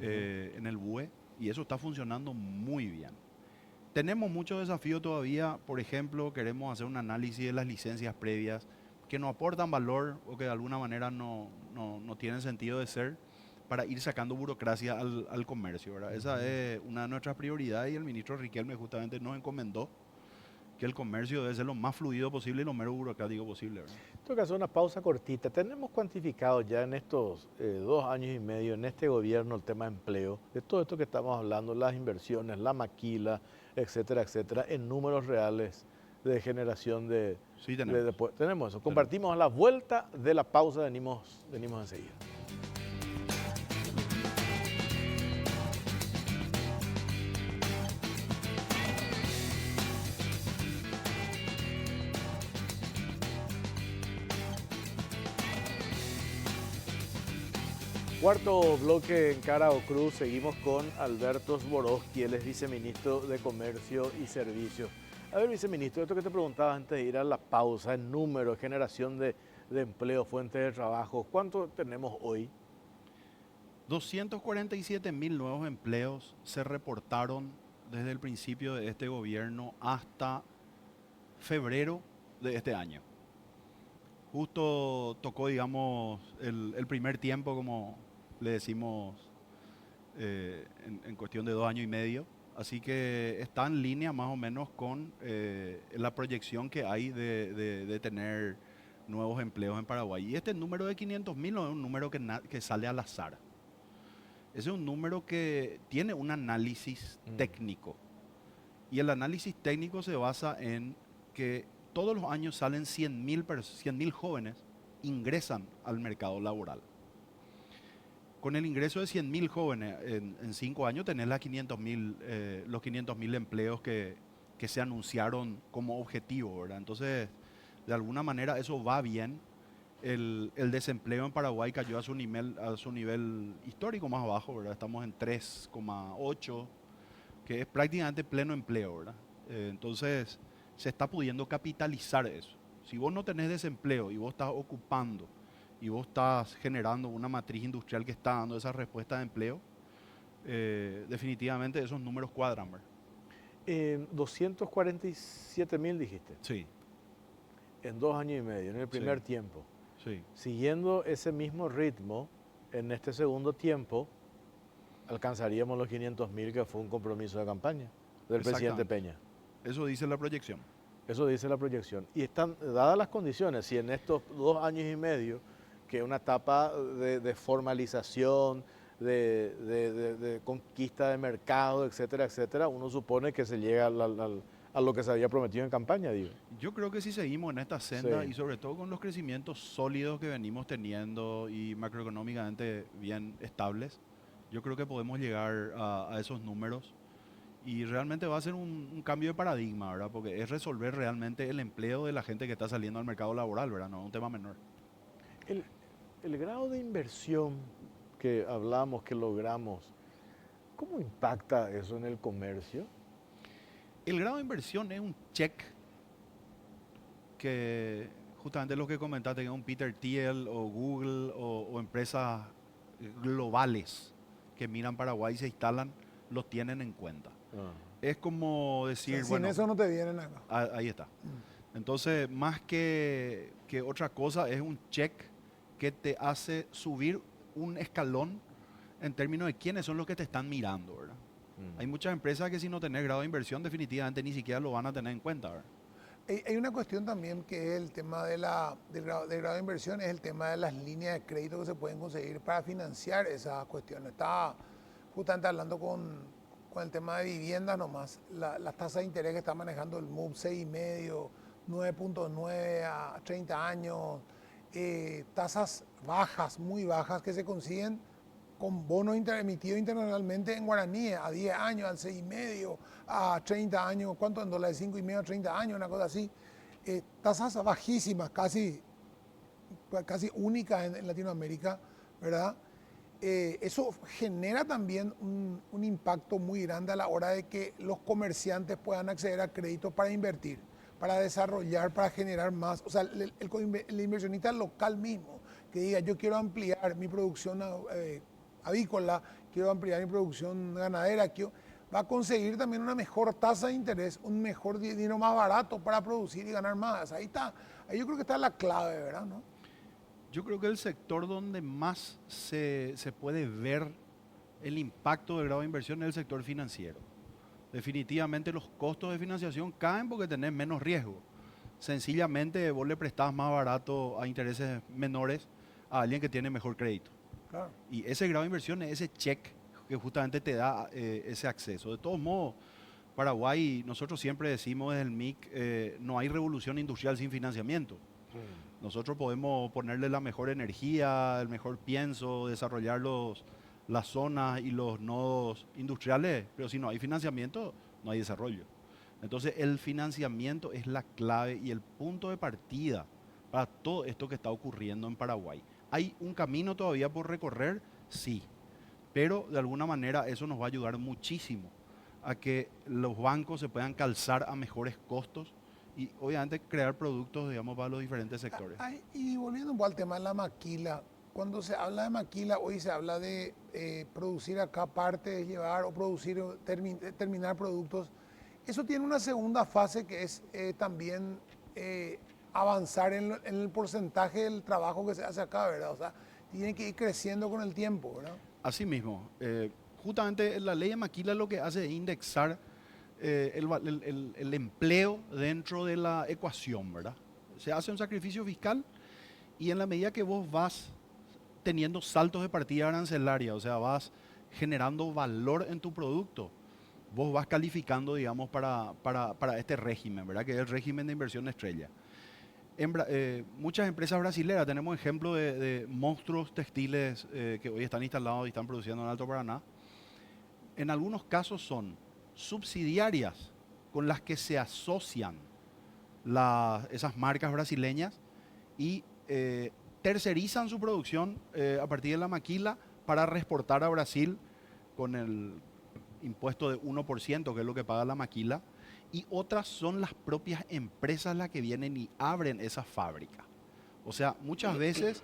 en el BUE y eso está funcionando muy bien. Tenemos muchos desafíos todavía, por ejemplo, queremos hacer un análisis de las licencias previas que no aportan valor o que de alguna manera no tienen sentido de ser, para ir sacando burocracia al comercio, ¿verdad? Esa es una de nuestras prioridades y el ministro Riquelme justamente nos encomendó que el comercio debe ser lo más fluido posible y lo menos burocrático posible, ¿verdad? Tengo que hacer una pausa cortita. Tenemos cuantificado ya en estos 2 años y medio en este gobierno el tema de empleo, de todo esto que estamos hablando, las inversiones, la maquila, etcétera, en números reales de generación de... Sí, tenemos. Tenemos eso. Compartimos a la vuelta de la pausa, venimos enseguida. Cuarto bloque en Cara o Cruz, seguimos con Alberto Sborowski, él es viceministro de Comercio y Servicios. A ver, viceministro, esto que te preguntaba antes de ir a la pausa, en número, generación de empleo, fuentes de trabajo, ¿cuánto tenemos hoy? 247.000 nuevos empleos se reportaron desde el principio de este gobierno hasta febrero de este año. Justo tocó, digamos, el primer tiempo, como le decimos, en cuestión de 2 años y medio. Así que está en línea más o menos con la proyección que hay de tener nuevos empleos en Paraguay. Y este número de 500.000 no es un número que sale al azar. Ese es un número que tiene un análisis técnico. Y el análisis técnico se basa en que todos los años salen 100.000 jóvenes, ingresan al mercado laboral. Con el ingreso de 100.000 jóvenes en 5 años tenés los 500.000 empleos que se anunciaron como objetivo, ¿verdad? Entonces, de alguna manera eso va bien. El desempleo en Paraguay cayó a su nivel histórico más bajo, ¿verdad? Estamos en 3,8, que es prácticamente pleno empleo, ¿verdad? Entonces, se está pudiendo capitalizar eso. Si vos no tenés desempleo y vos estás ocupando y vos estás generando una matriz industrial que está dando esa respuesta de empleo, definitivamente esos números cuadran, ¿verdad? 247.000 dijiste, Sí, en 2 años y medio, en el primer Sí. tiempo. sí. Siguiendo ese mismo ritmo, en este segundo tiempo, alcanzaríamos los 500.000 que fue un compromiso de campaña del presidente Exactamente. Peña. Eso dice la proyección. Eso dice la proyección. Y están dadas las condiciones, si en estos 2 años y medio, que es una etapa de formalización, de conquista de mercado, etcétera, uno supone que se llega a lo que se había prometido en campaña, digo. Yo creo que si seguimos en esta senda Sí. y sobre todo con los crecimientos sólidos que venimos teniendo y macroeconómicamente bien estables, yo creo que podemos llegar a esos números y realmente va a ser un cambio de paradigma, ¿verdad? Porque es resolver realmente el empleo de la gente que está saliendo al mercado laboral, ¿verdad? No es un tema menor. El grado de inversión que hablamos, que logramos, ¿cómo impacta eso en el comercio? El grado de inversión es un check que justamente lo que comentaste, que un Peter Thiel o Google o empresas globales que miran Paraguay y se instalan, los tienen en cuenta. Es como O decir, sea, sin bueno, eso no te vienen acá. ahí está. Entonces, más que otra cosa, es un check que te hace subir un escalón en términos de quiénes son los que te están mirando, ¿verdad? Hay muchas empresas que si no tenés grado de inversión, definitivamente ni siquiera lo van a tener en cuenta, ¿verdad? Hay una cuestión también que es el tema del grado de inversión, es el tema de las líneas de crédito que se pueden conseguir para financiar esas cuestiones. Estaba justamente hablando con el tema de vivienda nomás, las tasas de interés que está manejando el MUB 6,5, 9,9 a 30 años, tasas bajas, muy bajas, que se consiguen con bonos emitidos internacionalmente en guaraní, a 10 años, al 6,5, a 30 años, ¿cuánto en dólares? 5,5 a 30 años, una cosa así. Tasas bajísimas, casi únicas en Latinoamérica, ¿verdad? Eso genera también un impacto muy grande a la hora de que los comerciantes puedan acceder a créditos para invertir, para desarrollar, para generar más. O sea, el inversionista local mismo, que diga, yo quiero ampliar mi producción avícola, quiero ampliar mi producción ganadera, va a conseguir también una mejor tasa de interés, un mejor dinero más barato para producir y ganar más. Ahí yo creo que está la clave, ¿verdad? ¿No? Yo creo que el sector donde más se puede ver el impacto del grado de inversión es el sector financiero. Definitivamente los costos de financiación caen porque tenés menos riesgo. Sencillamente vos le prestás más barato a intereses menores a alguien que tiene mejor crédito. Claro. Y ese grado de inversión es ese check que justamente te da ese acceso. De todos modos, Paraguay, nosotros siempre decimos desde el MIC, no hay revolución industrial sin financiamiento. Nosotros podemos ponerle la mejor energía, el mejor pienso, desarrollar las zonas y los nodos industriales, pero si no hay financiamiento, no hay desarrollo. Entonces el financiamiento es la clave y el punto de partida para todo esto que está ocurriendo en Paraguay. ¿Hay un camino todavía por recorrer? Sí, pero de alguna manera eso nos va a ayudar muchísimo a que los bancos se puedan calzar a mejores costos y obviamente crear productos, digamos, para los diferentes sectores. Y volviendo un poco al tema de la maquila, cuando se habla de maquila, hoy se habla de producir acá partes, llevar o producir, terminar productos. Eso tiene una segunda fase que es también avanzar en el porcentaje del trabajo que se hace acá, ¿verdad? O sea, tiene que ir creciendo con el tiempo, ¿verdad? Así mismo, justamente la ley de maquila lo que hace es indexar el empleo dentro de la ecuación, ¿verdad? Se hace un sacrificio fiscal y en la medida que vos vas teniendo saltos de partida arancelaria, o sea, vas generando valor en tu producto, vos vas calificando, digamos, para este régimen, ¿verdad? Que es el régimen de inversión estrella. Muchas empresas brasileras, tenemos ejemplo de monstruos textiles que hoy están instalados y están produciendo en Alto Paraná. En algunos casos son subsidiarias con las que se asocian esas marcas brasileñas y tercerizan su producción a partir de la maquila para reexportar a Brasil con el impuesto de 1%, que es lo que paga la maquila, y otras son las propias empresas las que vienen y abren esa fábrica. O sea, muchas veces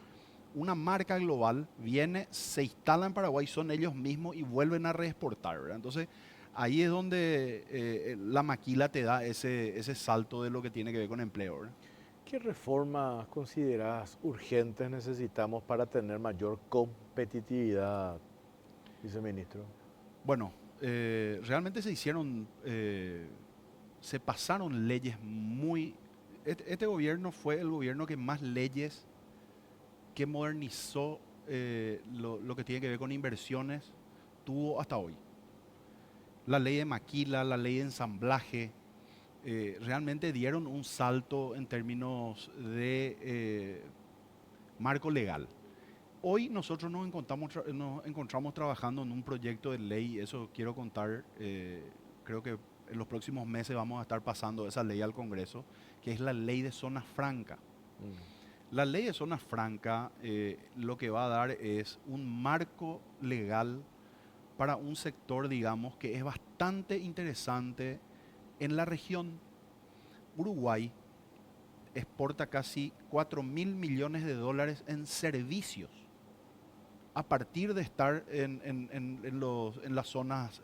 una marca global viene, se instala en Paraguay, son ellos mismos y vuelven a reexportar, ¿verdad? Entonces, ahí es donde la maquila te da ese salto de lo que tiene que ver con empleo, ¿verdad? ¿Qué reformas consideras urgentes necesitamos para tener mayor competitividad, viceministro? Bueno, realmente se pasaron leyes muy... Este gobierno fue el gobierno que más leyes, que modernizó lo que tiene que ver con inversiones, tuvo hasta hoy. La ley de maquila, la ley de ensamblaje, realmente dieron un salto en términos de marco legal. Hoy nosotros nos encontramos trabajando en un proyecto de ley, eso quiero contar, creo que en los próximos meses vamos a estar pasando esa ley al Congreso, que es la ley de zona franca. La ley de zona franca lo que va a dar es un marco legal para un sector, digamos, que es bastante interesante en la región. Uruguay exporta casi 4.000 millones de dólares en servicios a partir de estar en las zonas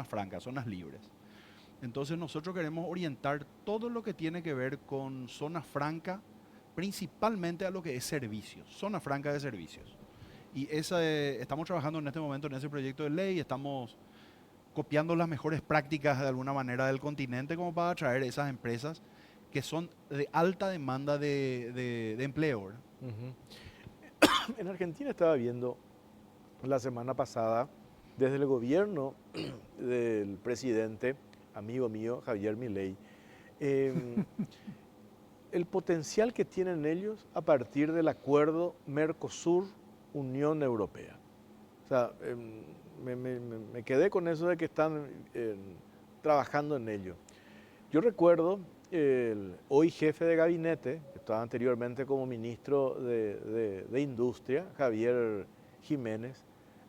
francas, zonas libres. Entonces nosotros queremos orientar todo lo que tiene que ver con zona franca, principalmente a lo que es servicios, zona franca de servicios. Y estamos trabajando en este momento en ese proyecto de ley, estamos copiando las mejores prácticas de alguna manera del continente como para atraer esas empresas que son de alta demanda de empleo, ¿verdad? En Argentina estaba viendo la semana pasada, desde el gobierno del presidente, amigo mío, Javier Milei, el potencial que tienen ellos a partir del acuerdo Mercosur-Unión Europea. O sea, me quedé con eso de que están trabajando en ello. Yo recuerdo el hoy jefe de gabinete, que estaba anteriormente como ministro de Industria, Javier Jiménez,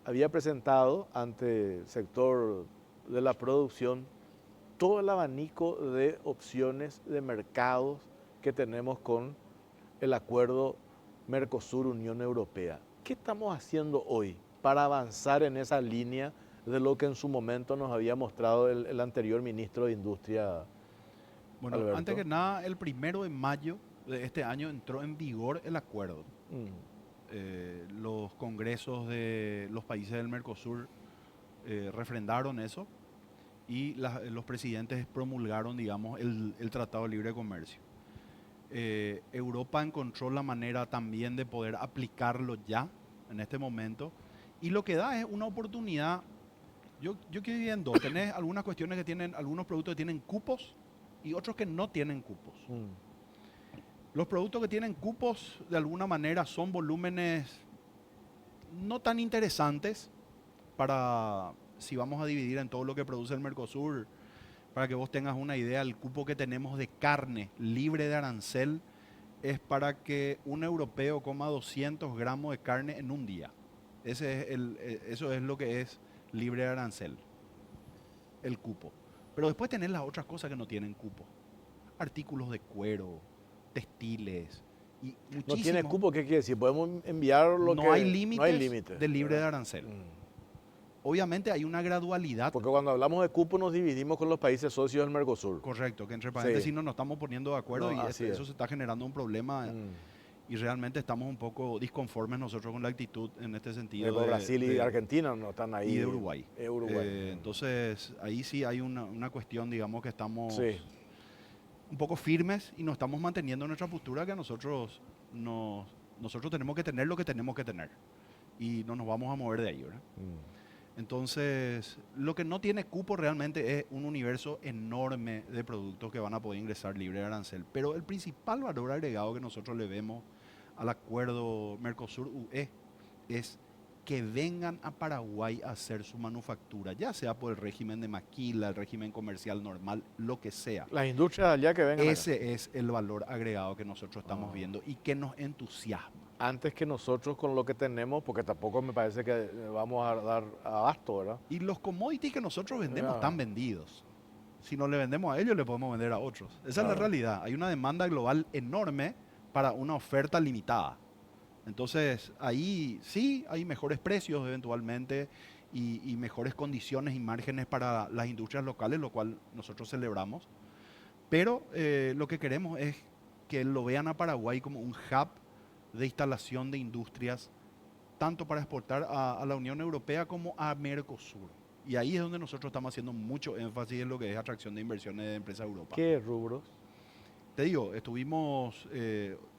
había presentado ante el sector de la producción todo el abanico de opciones de mercados que tenemos con el acuerdo Mercosur-Unión Europea. ¿Qué estamos haciendo hoy para avanzar en esa línea de lo que en su momento nos había mostrado el anterior ministro de Industria? Bueno, Alberto. Antes que nada, el 1 de mayo de este año entró en vigor el acuerdo. Los congresos de los países del Mercosur refrendaron eso y los presidentes promulgaron, digamos, el Tratado de Libre Comercio. Europa encontró la manera también de poder aplicarlo ya, en este momento, y lo que da es una oportunidad. Yo quiero viendo, tenés algunas cuestiones que tienen, algunos productos que tienen cupos y otros que no tienen cupos. Los productos que tienen cupos, de alguna manera, son volúmenes no tan interesantes para, si vamos a dividir en todo lo que produce el Mercosur, para que vos tengas una idea, el cupo que tenemos de carne libre de arancel es para que un europeo coma 200 gramos de carne en un día. Eso es lo que es libre de arancel, el cupo. Pero después tenés las otras cosas que no tienen cupo. Artículos de cuero, textiles y muchísimo. ¿No tiene cupo? ¿Qué quiere decir? ¿Podemos enviar lo que...? No hay límites límites de libre de arancel. Obviamente hay una gradualidad. Porque cuando hablamos de cupo nos dividimos con los países socios del Mercosur. Correcto, que entre paréntesis Sí. no nos estamos poniendo de acuerdo No, y así eso es. se está generando un problema y realmente estamos un poco disconformes nosotros con la actitud en este sentido. Pero Brasil y Argentina no están ahí. Y de Uruguay. Uruguay. Entonces ahí sí hay una cuestión, digamos, que estamos Sí. un poco firmes y nos estamos manteniendo nuestra postura que nosotros tenemos que tener lo que tenemos que tener y no nos vamos a mover de ahí, ¿verdad? Entonces, lo que no tiene cupo realmente es un universo enorme de productos que van a poder ingresar libre de arancel. Pero el principal valor agregado que nosotros le vemos al acuerdo Mercosur-UE es que vengan a Paraguay a hacer su manufactura, ya sea por el régimen de maquila, el régimen comercial normal, lo que sea. Las industrias allá que vengan acá. Ese es el valor agregado que nosotros estamos viendo y que nos entusiasma. Antes que nosotros con lo que tenemos, porque tampoco me parece que vamos a dar abasto, ¿verdad? Y los commodities que nosotros vendemos Ya. están vendidos. Si no le vendemos a ellos, le podemos vender a otros. Esa es la Claro. realidad. Hay una demanda global enorme para una oferta limitada. Entonces, ahí sí hay mejores precios eventualmente y mejores condiciones y márgenes para las industrias locales, lo cual nosotros celebramos. Pero lo que queremos es que lo vean a Paraguay como un hub de instalación de industrias, tanto para exportar a la Unión Europea como a Mercosur. Y ahí es donde nosotros estamos haciendo mucho énfasis en lo que es atracción de inversiones de empresas de Europa. ¿Qué rubros? Te digo, estuvimos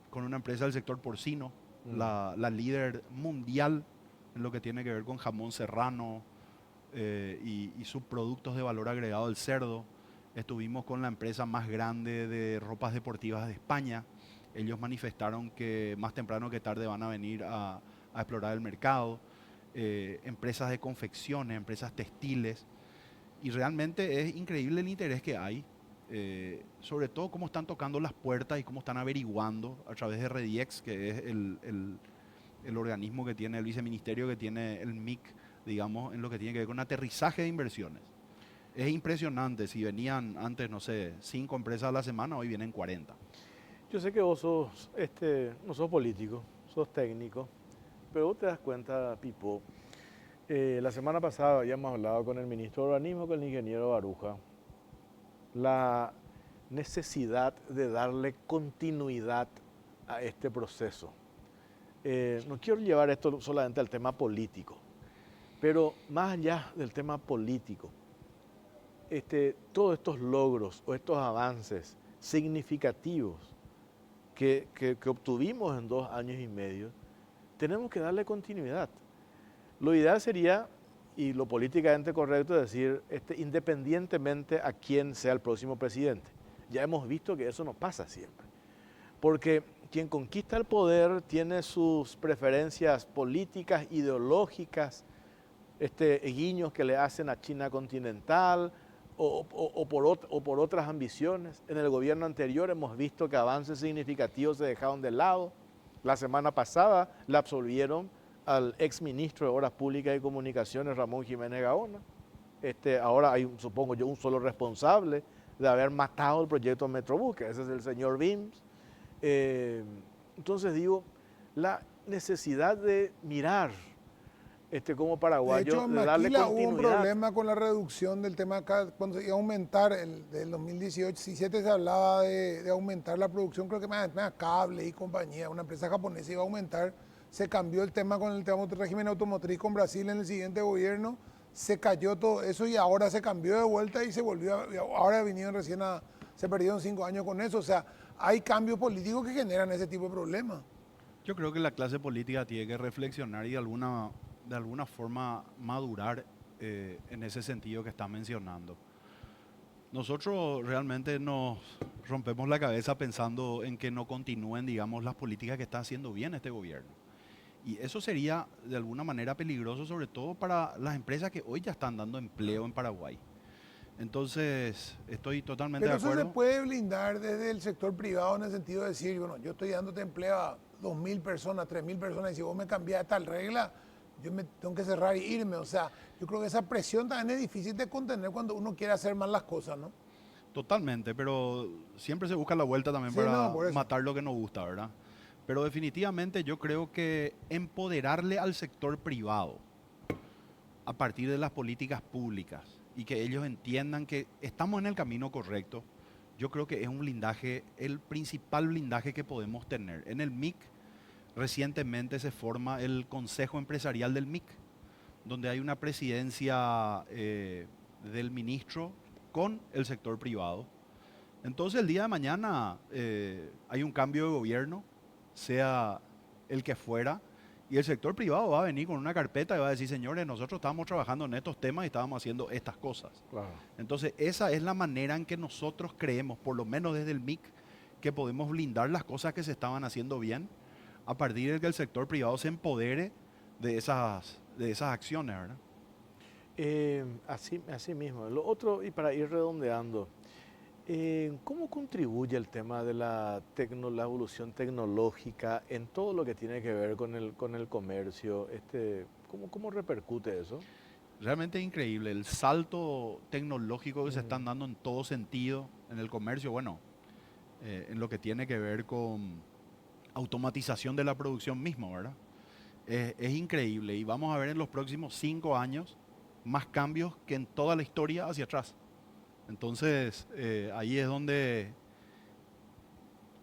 con una empresa del sector porcino, la líder mundial en lo que tiene que ver con jamón serrano y subproductos de valor agregado del cerdo. Estuvimos con la empresa más grande de ropas deportivas de España. Ellos manifestaron que más temprano que tarde van a venir a explorar el mercado. Empresas de confecciones, empresas textiles. Y realmente es increíble el interés que hay. Sobre todo cómo están tocando las puertas y cómo están averiguando a través de Rediex, que es el organismo que tiene, el viceministerio que tiene el MIC, digamos, en lo que tiene que ver con aterrizaje de inversiones. Es impresionante, si venían antes, no sé, 5 empresas a la semana, hoy vienen 40. Yo sé que vos sos, no sos político, sos técnico, pero vos te das cuenta, Pipo, la semana pasada habíamos hablado con el ministro de Urbanismo, con el ingeniero Baruja, la necesidad de darle continuidad a este proceso. No quiero llevar esto solamente al tema político, pero más allá del tema político, todos estos logros o estos avances significativos que obtuvimos en 2 años y medio, tenemos que darle continuidad. Lo ideal sería, y lo políticamente correcto, es decir, independientemente a quién sea el próximo presidente. Ya hemos visto que eso no pasa siempre. Porque quien conquista el poder tiene sus preferencias políticas, ideológicas, guiños que le hacen a China continental o por otras ambiciones. En el gobierno anterior hemos visto que avances significativos se dejaron de lado. La semana pasada le absolvieron al exministro de Obras Públicas y Comunicaciones, Ramón Jiménez Gaona. Ahora hay, supongo yo, un solo responsable de haber matado el proyecto Metrobús, que ese es el señor Vims. Entonces digo, la necesidad de mirar como paraguayo, De hecho, en de darle Maquila hubo un continuidad. problema con la reducción del tema acá, cuando se iba a aumentar del 2017 se hablaba de aumentar la producción, creo que más Cable y compañía, una empresa japonesa iba a aumentar, se cambió el tema con el tema del régimen automotriz con Brasil en el siguiente gobierno, se cayó todo eso y ahora se cambió de vuelta y se volvió, ahora vinieron se perdieron 5 años con eso. O sea, hay cambios políticos que generan ese tipo de problemas. Yo creo que la clase política tiene que reflexionar y de alguna forma madurar en ese sentido que está mencionando. Nosotros realmente nos rompemos la cabeza pensando en que no continúen, digamos, las políticas que está haciendo bien este gobierno. Y eso sería de alguna manera peligroso, sobre todo para las empresas que hoy ya están dando empleo en Paraguay. Entonces, estoy totalmente Pero de acuerdo. eso se puede blindar desde el sector privado en el sentido de decir, bueno, yo estoy dándote empleo a 2.000 personas, 3.000 personas, y si vos me cambiás tal regla, yo me tengo que cerrar y irme. O sea, yo creo que esa presión también es difícil de contener cuando uno quiere hacer mal las cosas, ¿no? Totalmente, pero siempre se busca la vuelta también Sí, para no, por eso. matar lo que nos gusta, ¿verdad? Pero definitivamente yo creo que empoderarle al sector privado a partir de las políticas públicas y que ellos entiendan que estamos en el camino correcto, yo creo que es un blindaje, el principal blindaje que podemos tener. En el MIC recientemente se forma el Consejo Empresarial del MIC, donde hay una presidencia del ministro con el sector privado. Entonces el día de mañana hay un cambio de gobierno, sea el que fuera, y el sector privado va a venir con una carpeta y va a decir, señores, nosotros estábamos trabajando en estos temas y estábamos haciendo estas cosas. Claro. Entonces esa es la manera en que nosotros creemos, por lo menos desde el MIC, que podemos blindar las cosas que se estaban haciendo bien, a partir de que el sector privado se empodere de esas acciones, ¿verdad? Así mismo. Lo otro, y para ir redondeando, ¿cómo contribuye el tema de la evolución tecnológica en todo lo que tiene que ver con el comercio? ¿Cómo repercute eso? Realmente es increíble el salto tecnológico que se están dando en todo sentido en el comercio, bueno, en lo que tiene que ver con automatización de la producción misma, ¿verdad? Es increíble y vamos a ver en los próximos 5 años más cambios que en toda la historia hacia atrás. Entonces, ahí es donde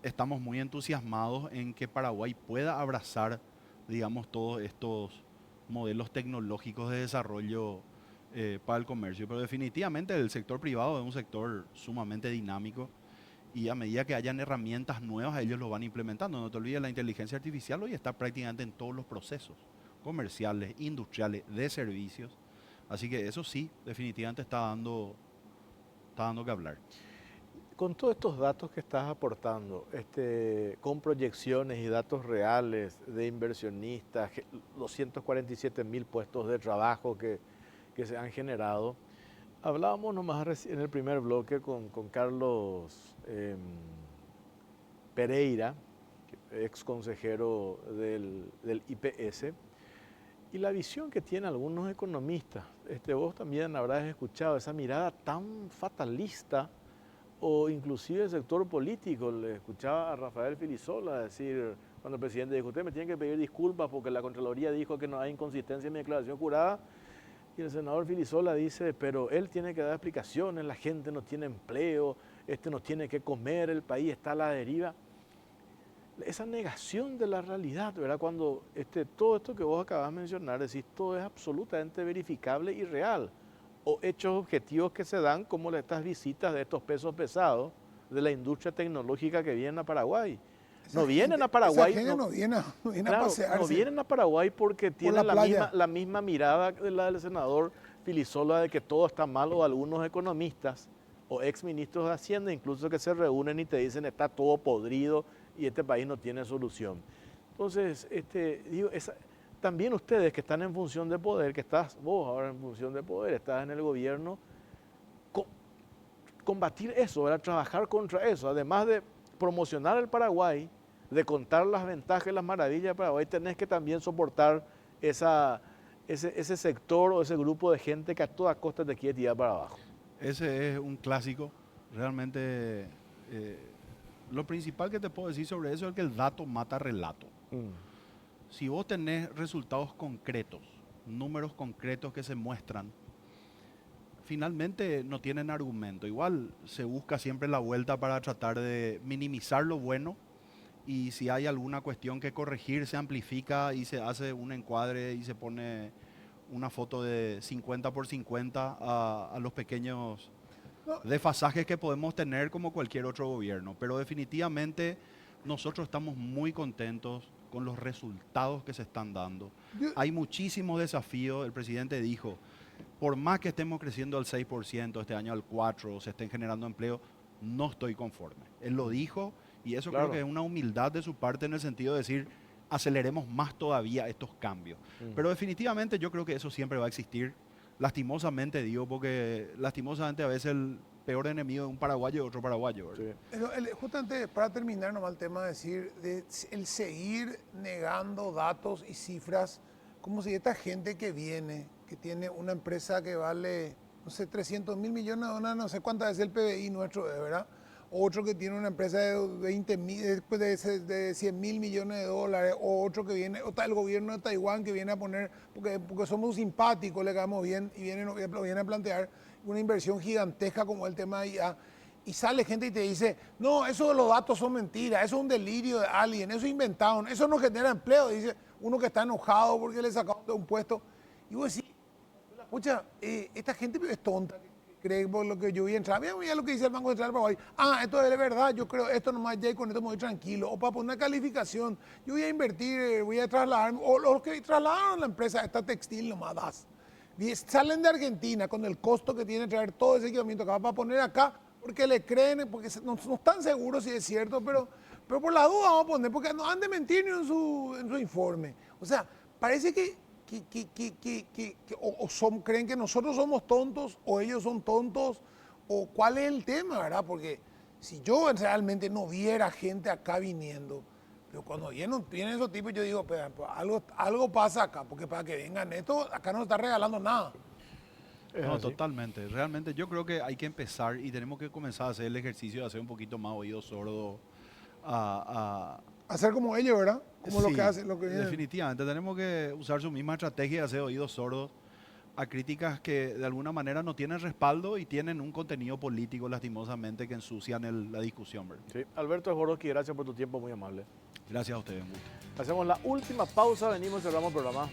estamos muy entusiasmados en que Paraguay pueda abrazar, digamos, todos estos modelos tecnológicos de desarrollo para el comercio. Pero definitivamente el sector privado es un sector sumamente dinámico y a medida que hayan herramientas nuevas, ellos lo van implementando. No te olvides, la inteligencia artificial hoy está prácticamente en todos los procesos comerciales, industriales, de servicios. Así que eso sí, definitivamente está dando que hablar. Con todos estos datos que estás aportando, con proyecciones y datos reales de inversionistas, 247.000 puestos de trabajo que se han generado, hablábamos nomás en el primer bloque con Carlos Pereira, ex consejero del IPS, y la visión que tienen algunos economistas. Vos también habrás escuchado esa mirada tan fatalista, o inclusive el sector político. Le escuchaba a Rafael Filisola decir, cuando el presidente dijo, usted me tiene que pedir disculpas porque la Contraloría dijo que no hay inconsistencia en mi declaración jurada, y el senador Filisola dice, pero él tiene que dar explicaciones, la gente no tiene empleo, no tiene que comer, el país está a la deriva. Esa negación de la realidad, ¿verdad? Cuando todo esto que vos acabas de mencionar, decís, todo es absolutamente verificable y real, o hechos objetivos que se dan como estas visitas de estos pesos pesados de la industria tecnológica que vienen a Paraguay. No vienen a Paraguay. Esa gente no viene a Claro, pasearse. no vienen a Paraguay porque tienen la misma mirada de la del senador Filisola de que todo está mal, o algunos economistas o exministros de Hacienda incluso que se reúnen y te dicen está todo podrido y este país no tiene solución. Entonces, también ustedes que están en función de poder, que estás vos ahora en función de poder, estás en el gobierno, combatir eso, ¿verdad? Trabajar contra eso, además de promocionar el Paraguay, de contar las ventajas y las maravillas de Paraguay, tenés que también soportar ese sector o ese grupo de gente que a toda costa te quiere tirar para abajo. Ese es un clásico, realmente lo principal que te puedo decir sobre eso es que el dato mata relato. Si vos tenés resultados concretos, números concretos que se muestran, finalmente no tienen argumento. Igual se busca siempre la vuelta para tratar de minimizar lo bueno, y si hay alguna cuestión que corregir se amplifica y se hace un encuadre y se pone una foto de 50 por 50 a los pequeños No. desfasajes que podemos tener como cualquier otro gobierno. Pero definitivamente nosotros estamos muy contentos con los resultados que se están dando. Yo- Hay muchísimos desafíos. El presidente dijo, por más que estemos creciendo al 6%, este año al 4%, se estén generando empleo, no estoy conforme. Él lo dijo y eso Claro. creo que es una humildad de su parte en el sentido de decir, aceleremos más todavía estos cambios. Pero definitivamente yo creo que eso siempre va a existir. Lastimosamente digo, porque lastimosamente a veces el peor enemigo de un paraguayo es otro paraguayo, ¿verdad? Sí. Justamente para terminar nomás el tema, decir, el seguir negando datos y cifras, como si esta gente que viene, que tiene una empresa que vale, no sé, 300 mil millones de dólares, no sé cuánto es el PBI nuestro, ¿verdad? Otro que tiene una empresa de 20 mil, de 100 mil millones de dólares, o otro que viene, o está el gobierno de Taiwán que viene a poner, porque somos simpáticos, le caemos bien, y viene a plantear una inversión gigantesca como el tema de IA, y sale gente y te dice, no, eso de los datos son mentiras, eso es un delirio de alguien, eso es inventado, eso no genera empleo, dice uno que está enojado porque le sacaron de un puesto. Y vos decís, escucha, esta gente es tonta, cree por lo que yo vi entrar. Mira lo que dice el Banco Central de Paraguay. Ah, esto es de verdad, yo creo esto nomás ya y con esto me voy tranquilo. O para poner una calificación, yo voy a invertir, voy a trasladar, o los que trasladaron la empresa, esta textil nomás das. Salen de Argentina con el costo que tiene traer todo ese equipamiento acá para poner acá, porque le creen, porque no están seguros si es cierto, pero por la duda vamos a poner, porque no han de mentir ni en su informe. O sea, parece que creen que nosotros somos tontos o ellos son tontos, o cuál es el tema, ¿verdad? Porque si yo realmente no viera gente acá viniendo, pero cuando vienen esos tipos yo digo, pues, algo pasa acá, porque para que vengan esto, acá no nos está regalando nada. Es No, así. totalmente. Realmente yo creo que hay que empezar y tenemos que comenzar a hacer el ejercicio de hacer un poquito más oído sordo a, Hacer como ellos, ¿verdad? Como lo sí, que hacen, lo que vienen. definitivamente tenemos que usar su misma estrategia de hacer oídos sordos a críticas que de alguna manera no tienen respaldo y tienen un contenido político lastimosamente que ensucian la discusión, ¿verdad? Sí. Alberto Esgoroski, gracias por tu tiempo, muy amable. Gracias a ustedes. Un gusto. Hacemos la última pausa, venimos y cerramos el programa.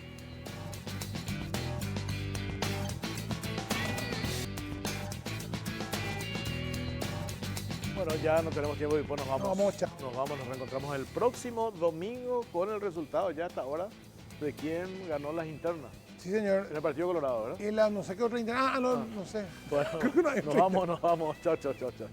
Bueno, ya no tenemos tiempo y pues nos vamos. Nos vamos, chao. Nos reencontramos el próximo domingo con el resultado ya hasta ahora de quién ganó las internas Sí, señor. en el Partido Colorado, ¿verdad? Y la no sé qué otra interna. No sé. Bueno, Creo que no hay nos otra vamos. Chao, chao, chao, chao.